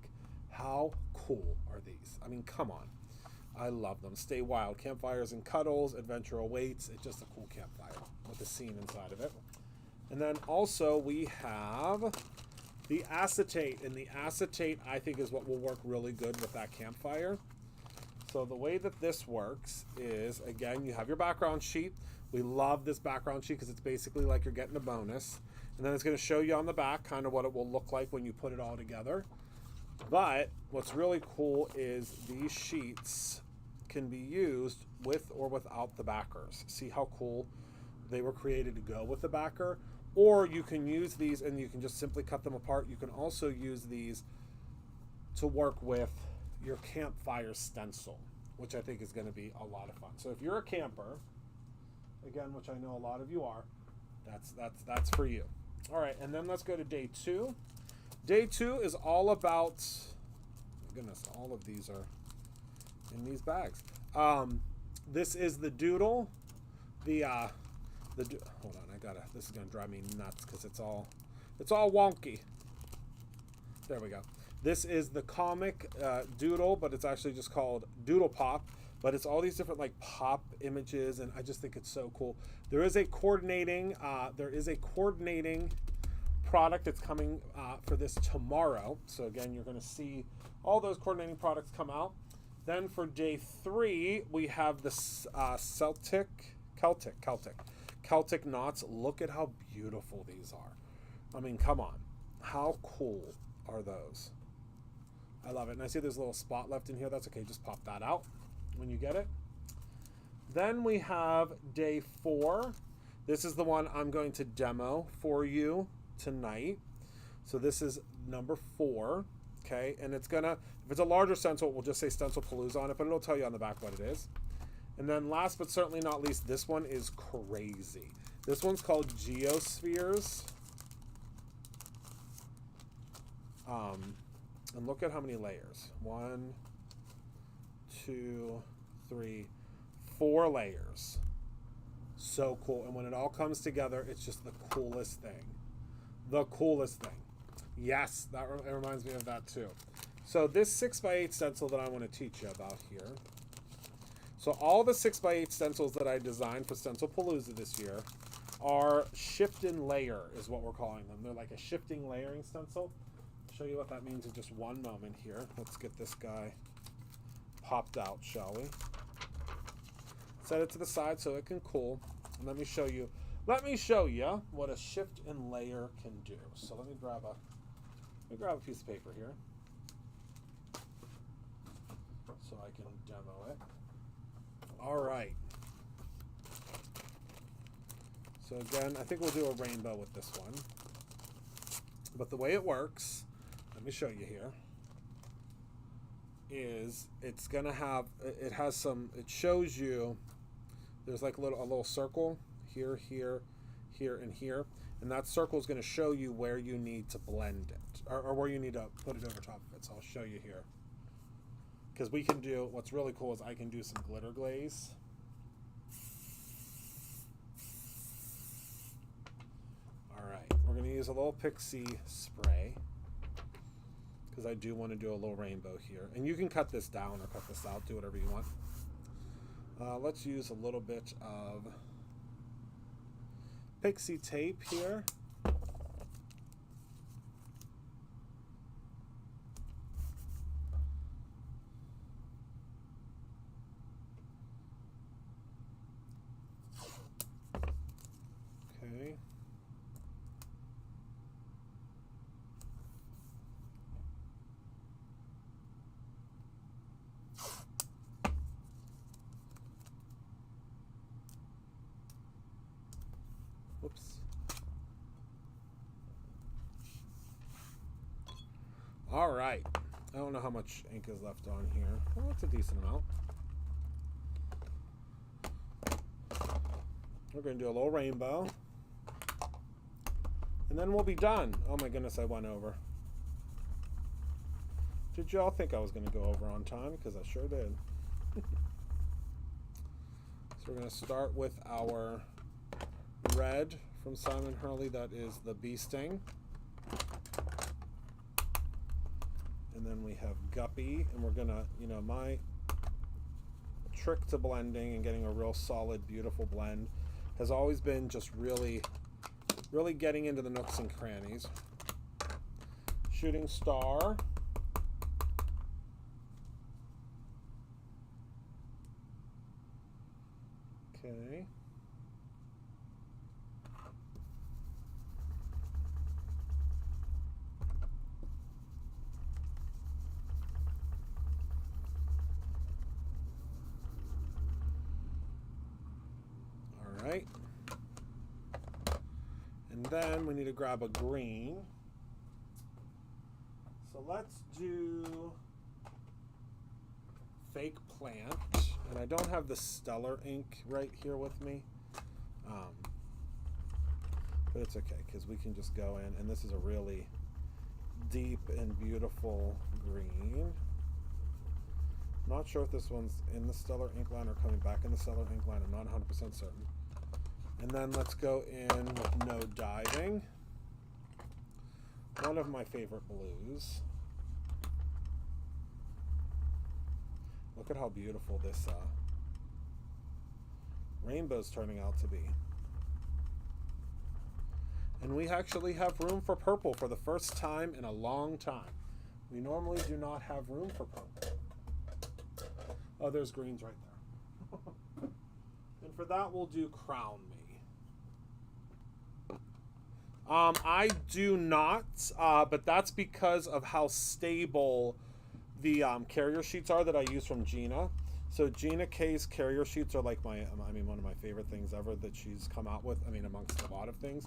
How cool are these? I mean, come on. I love them. Stay wild. Campfires and cuddles, adventure awaits. It's just a cool campfire with a scene inside of it. And then also we have the acetate. And the acetate, I think, is what will work really good with that campfire. So the way that this works is, again, you have your background sheet. We love this background sheet because it's basically like you're getting a bonus. And then it's going to show you on the back kind of what it will look like when you put it all together. But what's really cool is these sheets can be used with or without the backers. See how cool they were created to go with the backer? Or you can use these and you can just simply cut them apart. You can also use these to work with your campfire stencil, which I think is going to be a lot of fun. So if you're a camper, again, which I know a lot of you are, that's for you. All right, and then let's go to day 2. Day 2 is all about, my goodness, all of these are in these bags. This is the doodle, hold on, this is gonna drive me nuts because it's all wonky. There we go. This is the comic doodle, but it's actually just called Doodle Pop. But it's all these different like pop images, and I just think it's so cool. There is a coordinating product that's coming for this tomorrow. So again, you're going to see all those coordinating products come out. Then for day 3, we have the Celtic knots. Look at how beautiful these are. I mean, come on. How cool are those? I love it. And I see there's a little spot left in here. That's okay. Just pop that out when you get it. Then we have day 4. This is the one I'm going to demo for you tonight. So this is number 4. Okay, and it's gonna, if it's a larger stencil, we'll just say Stencil Palooa on it, but it'll tell you on the back what it is. And then last but certainly not least, this one is crazy. This one's called Geospheres. And look at how many layers. 1, 2, 3, 4 layers. So cool. And when it all comes together, it's just the coolest thing. The coolest thing. Yes, it reminds me of that too. So this 6x8 stencil that I want to teach you about here. So all the 6x8 stencils that I designed for Stencil Palooa this year are shift and layer is what we're calling them. They're like a shifting layering stencil. I'll show you what that means in just one moment here. Let's get this guy popped out, shall we? Set it to the side so it can cool. And let me show you what a shift and layer can do. So let me grab a piece of paper here so I can demo it. All right. So again, I think we'll do a rainbow with this one. But the way it works, let me show you here, is it's gonna have, it shows you, there's like a little circle here, here, here, and here. And that circle is going to show you where you need to blend it, or where you need to put it over top of it. So I'll show you here. Because we can do, what's really cool is I can do some glitter glaze. All right, we're going to use a little pixie spray because I do want to do a little rainbow here. And you can cut this down or cut this out, do whatever you want. Let's use a little bit of pixie tape here. Okay. Whoops. All right. I don't know how much ink is left on here. Well, it's a decent amount. We're going to do a little rainbow. And then we'll be done. Oh my goodness, I went over. Did y'all think I was going to go over on time? Because I sure did. So we're going to start with our red from Simon Hurley. That is the Bee Sting. And then we have Guppy. And we're going to, you know, my trick to blending and getting a real solid, beautiful blend has always been just really getting into the nooks and crannies. Shooting Star. Okay. All right. And then we need to grab a green. So let's do Fake Plant. And I don't have the Stellar ink right here with me. But it's okay, because we can just go in. And this is a really deep and beautiful green. Not sure if this one's in the Stellar ink line or coming back in the Stellar ink line. I'm not 100% certain. And then let's go in with No Diving. One of my favorite blues. Look at how beautiful this rainbow's turning out to be. And we actually have room for purple for the first time in a long time. We normally do not have room for purple. Oh, there's greens right there. And for that, we'll do Crown Me. I do not, but that's because of how stable the carrier sheets are that I use from Gina. So Gina K's carrier sheets are like one of my favorite things ever that she's come out with. I mean, amongst a lot of things.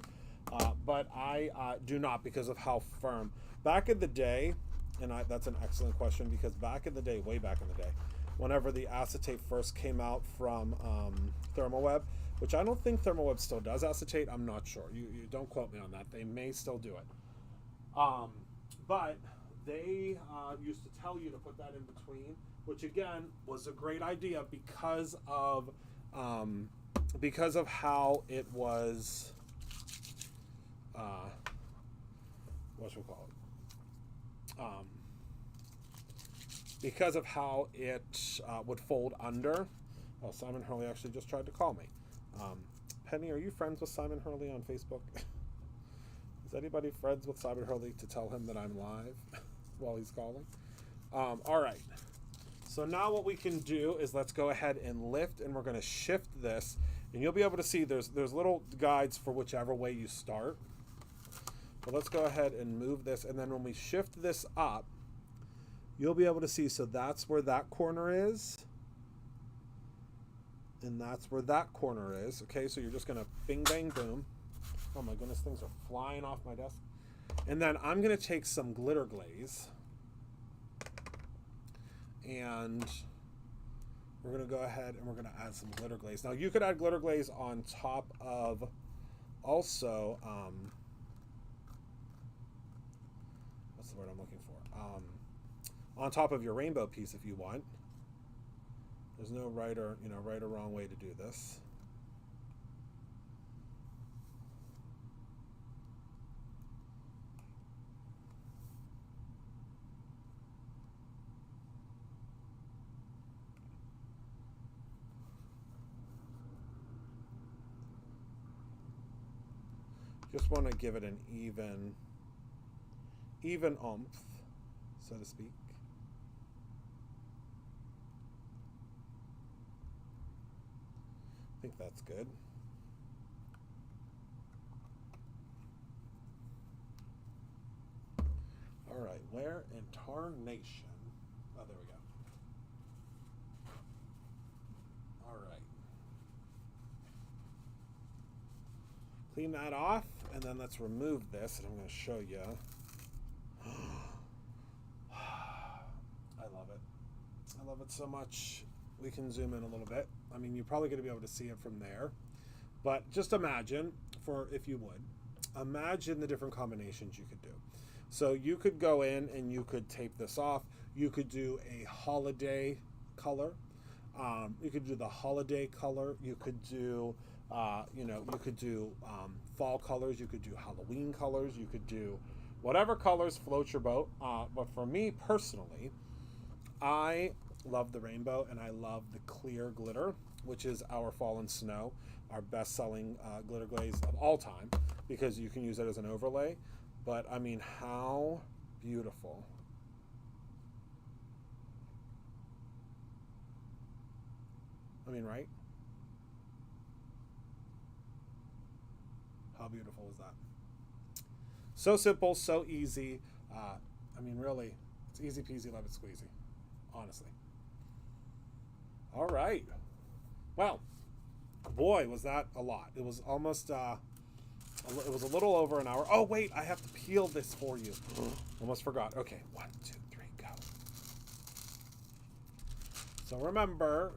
But I do not because of how firm. Back in the day, and that's an excellent question, because back in the day, way back in the day, whenever the acetate first came out from Thermoweb, which I don't think Thermoweb still does acetate. I'm not sure. You don't quote me on that. They may still do it. But they used to tell you to put that in between, which again was a great idea because of how it was. What should we call it? Because of how it would fold under. Oh, Simon Hurley actually just tried to call me. Penny, are you friends with Simon Hurley on Facebook? Is anybody friends with Simon Hurley to tell him that I'm live while he's calling? All right. So now what we can do is let's go ahead and lift, and we're going to shift this. And you'll be able to see there's little guides for whichever way you start. But let's go ahead and move this. And then when we shift this up, you'll be able to see. So that's where that corner is. And that's where that corner is. Okay, so you're just going to bing, bang, boom. Oh my goodness, things are flying off my desk. And then I'm going to take some glitter glaze. And we're going to go ahead and we're going to add some glitter glaze. Now, you could add glitter glaze on top of also, what's the word I'm looking for? On top of your rainbow piece if you want. There's no right or wrong way to do this. Just want to give it an even oomph, so to speak. I think that's good. All right, where in tarnation? Oh, there we go. All right. Clean that off, and then let's remove this, and I'm going to show you. I love it so much. We can zoom in a little bit. I mean, you're probably going to be able to see it from there. But just imagine, if you would, imagine the different combinations you could do. So you could go in and you could tape this off. You could do a holiday color. You could do the holiday color. You could do, you could do fall colors. You could do Halloween colors. You could do whatever colors float your boat. But for me personally, I love the rainbow and I love the clear glitter, which is our Fallen Snow, our best-selling glitter glaze of all time, because you can use it as an overlay. But I mean, how beautiful. I mean, right? How beautiful is that? So simple, so easy. I mean, really, it's easy peasy, lemon squeezy, honestly. All right. Well, boy, was that a lot. It was almost, it was a little over an hour. Oh, wait, I have to peel this for you. Almost forgot. Okay, 1, 2, 3, go. So remember,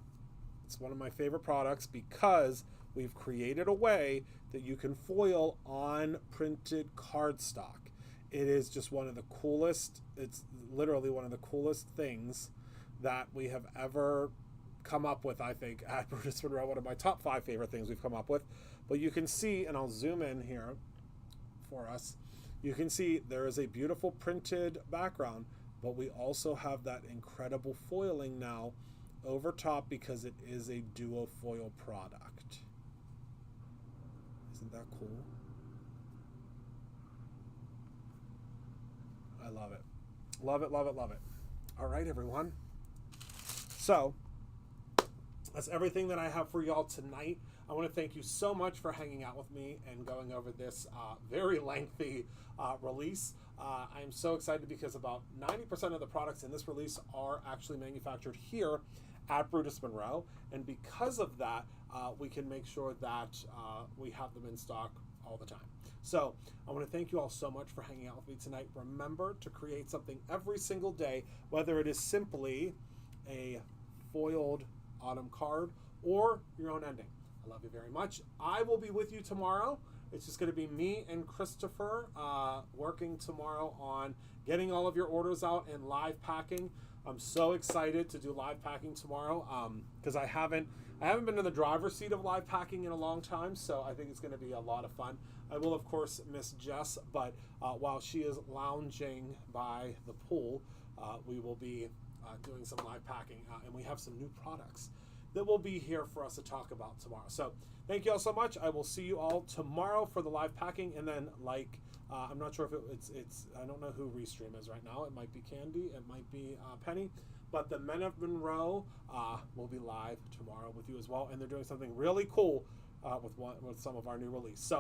it's one of my favorite products because we've created a way that you can foil on printed cardstock. It is just one of the coolest, it's literally one of the coolest things that we have ever come up with, I think, at Brutus Monroe, one of my top 5 favorite things we've come up with. But you can see, and I'll zoom in here for us, you can see there is a beautiful printed background, but we also have that incredible foiling now over top because it is a duo foil product. Isn't that cool? I love it. Love it, love it, love it. All right, everyone. So that's everything that I have for y'all tonight. I want to thank you so much for hanging out with me and going over this very lengthy release. I am so excited because about 90% of the products in this release are actually manufactured here at Brutus Monroe. And because of that, we can make sure that we have them in stock all the time. So I want to thank you all so much for hanging out with me tonight. Remember to create something every single day, whether it is simply a foiled autumn card or your own ending. I love you very much. I will be with you tomorrow. It's just going to be me and Christopher working tomorrow on getting all of your orders out and live packing. I'm so excited to do live packing tomorrow because I haven't been in the driver's seat of live packing in a long time, so I think it's going to be a lot of fun. I will, of course, miss Jess, but while she is lounging by the pool, we will be doing some live packing, and we have some new products that will be here for us to talk about tomorrow. So thank you all so much. I will see you all tomorrow for the live packing, and then I'm not sure if it's I don't know who Restream is right now. It might be Candy, it might be Penny, but the Men of Monroe will be live tomorrow with you as well, and they're doing something really cool with some of our new release. So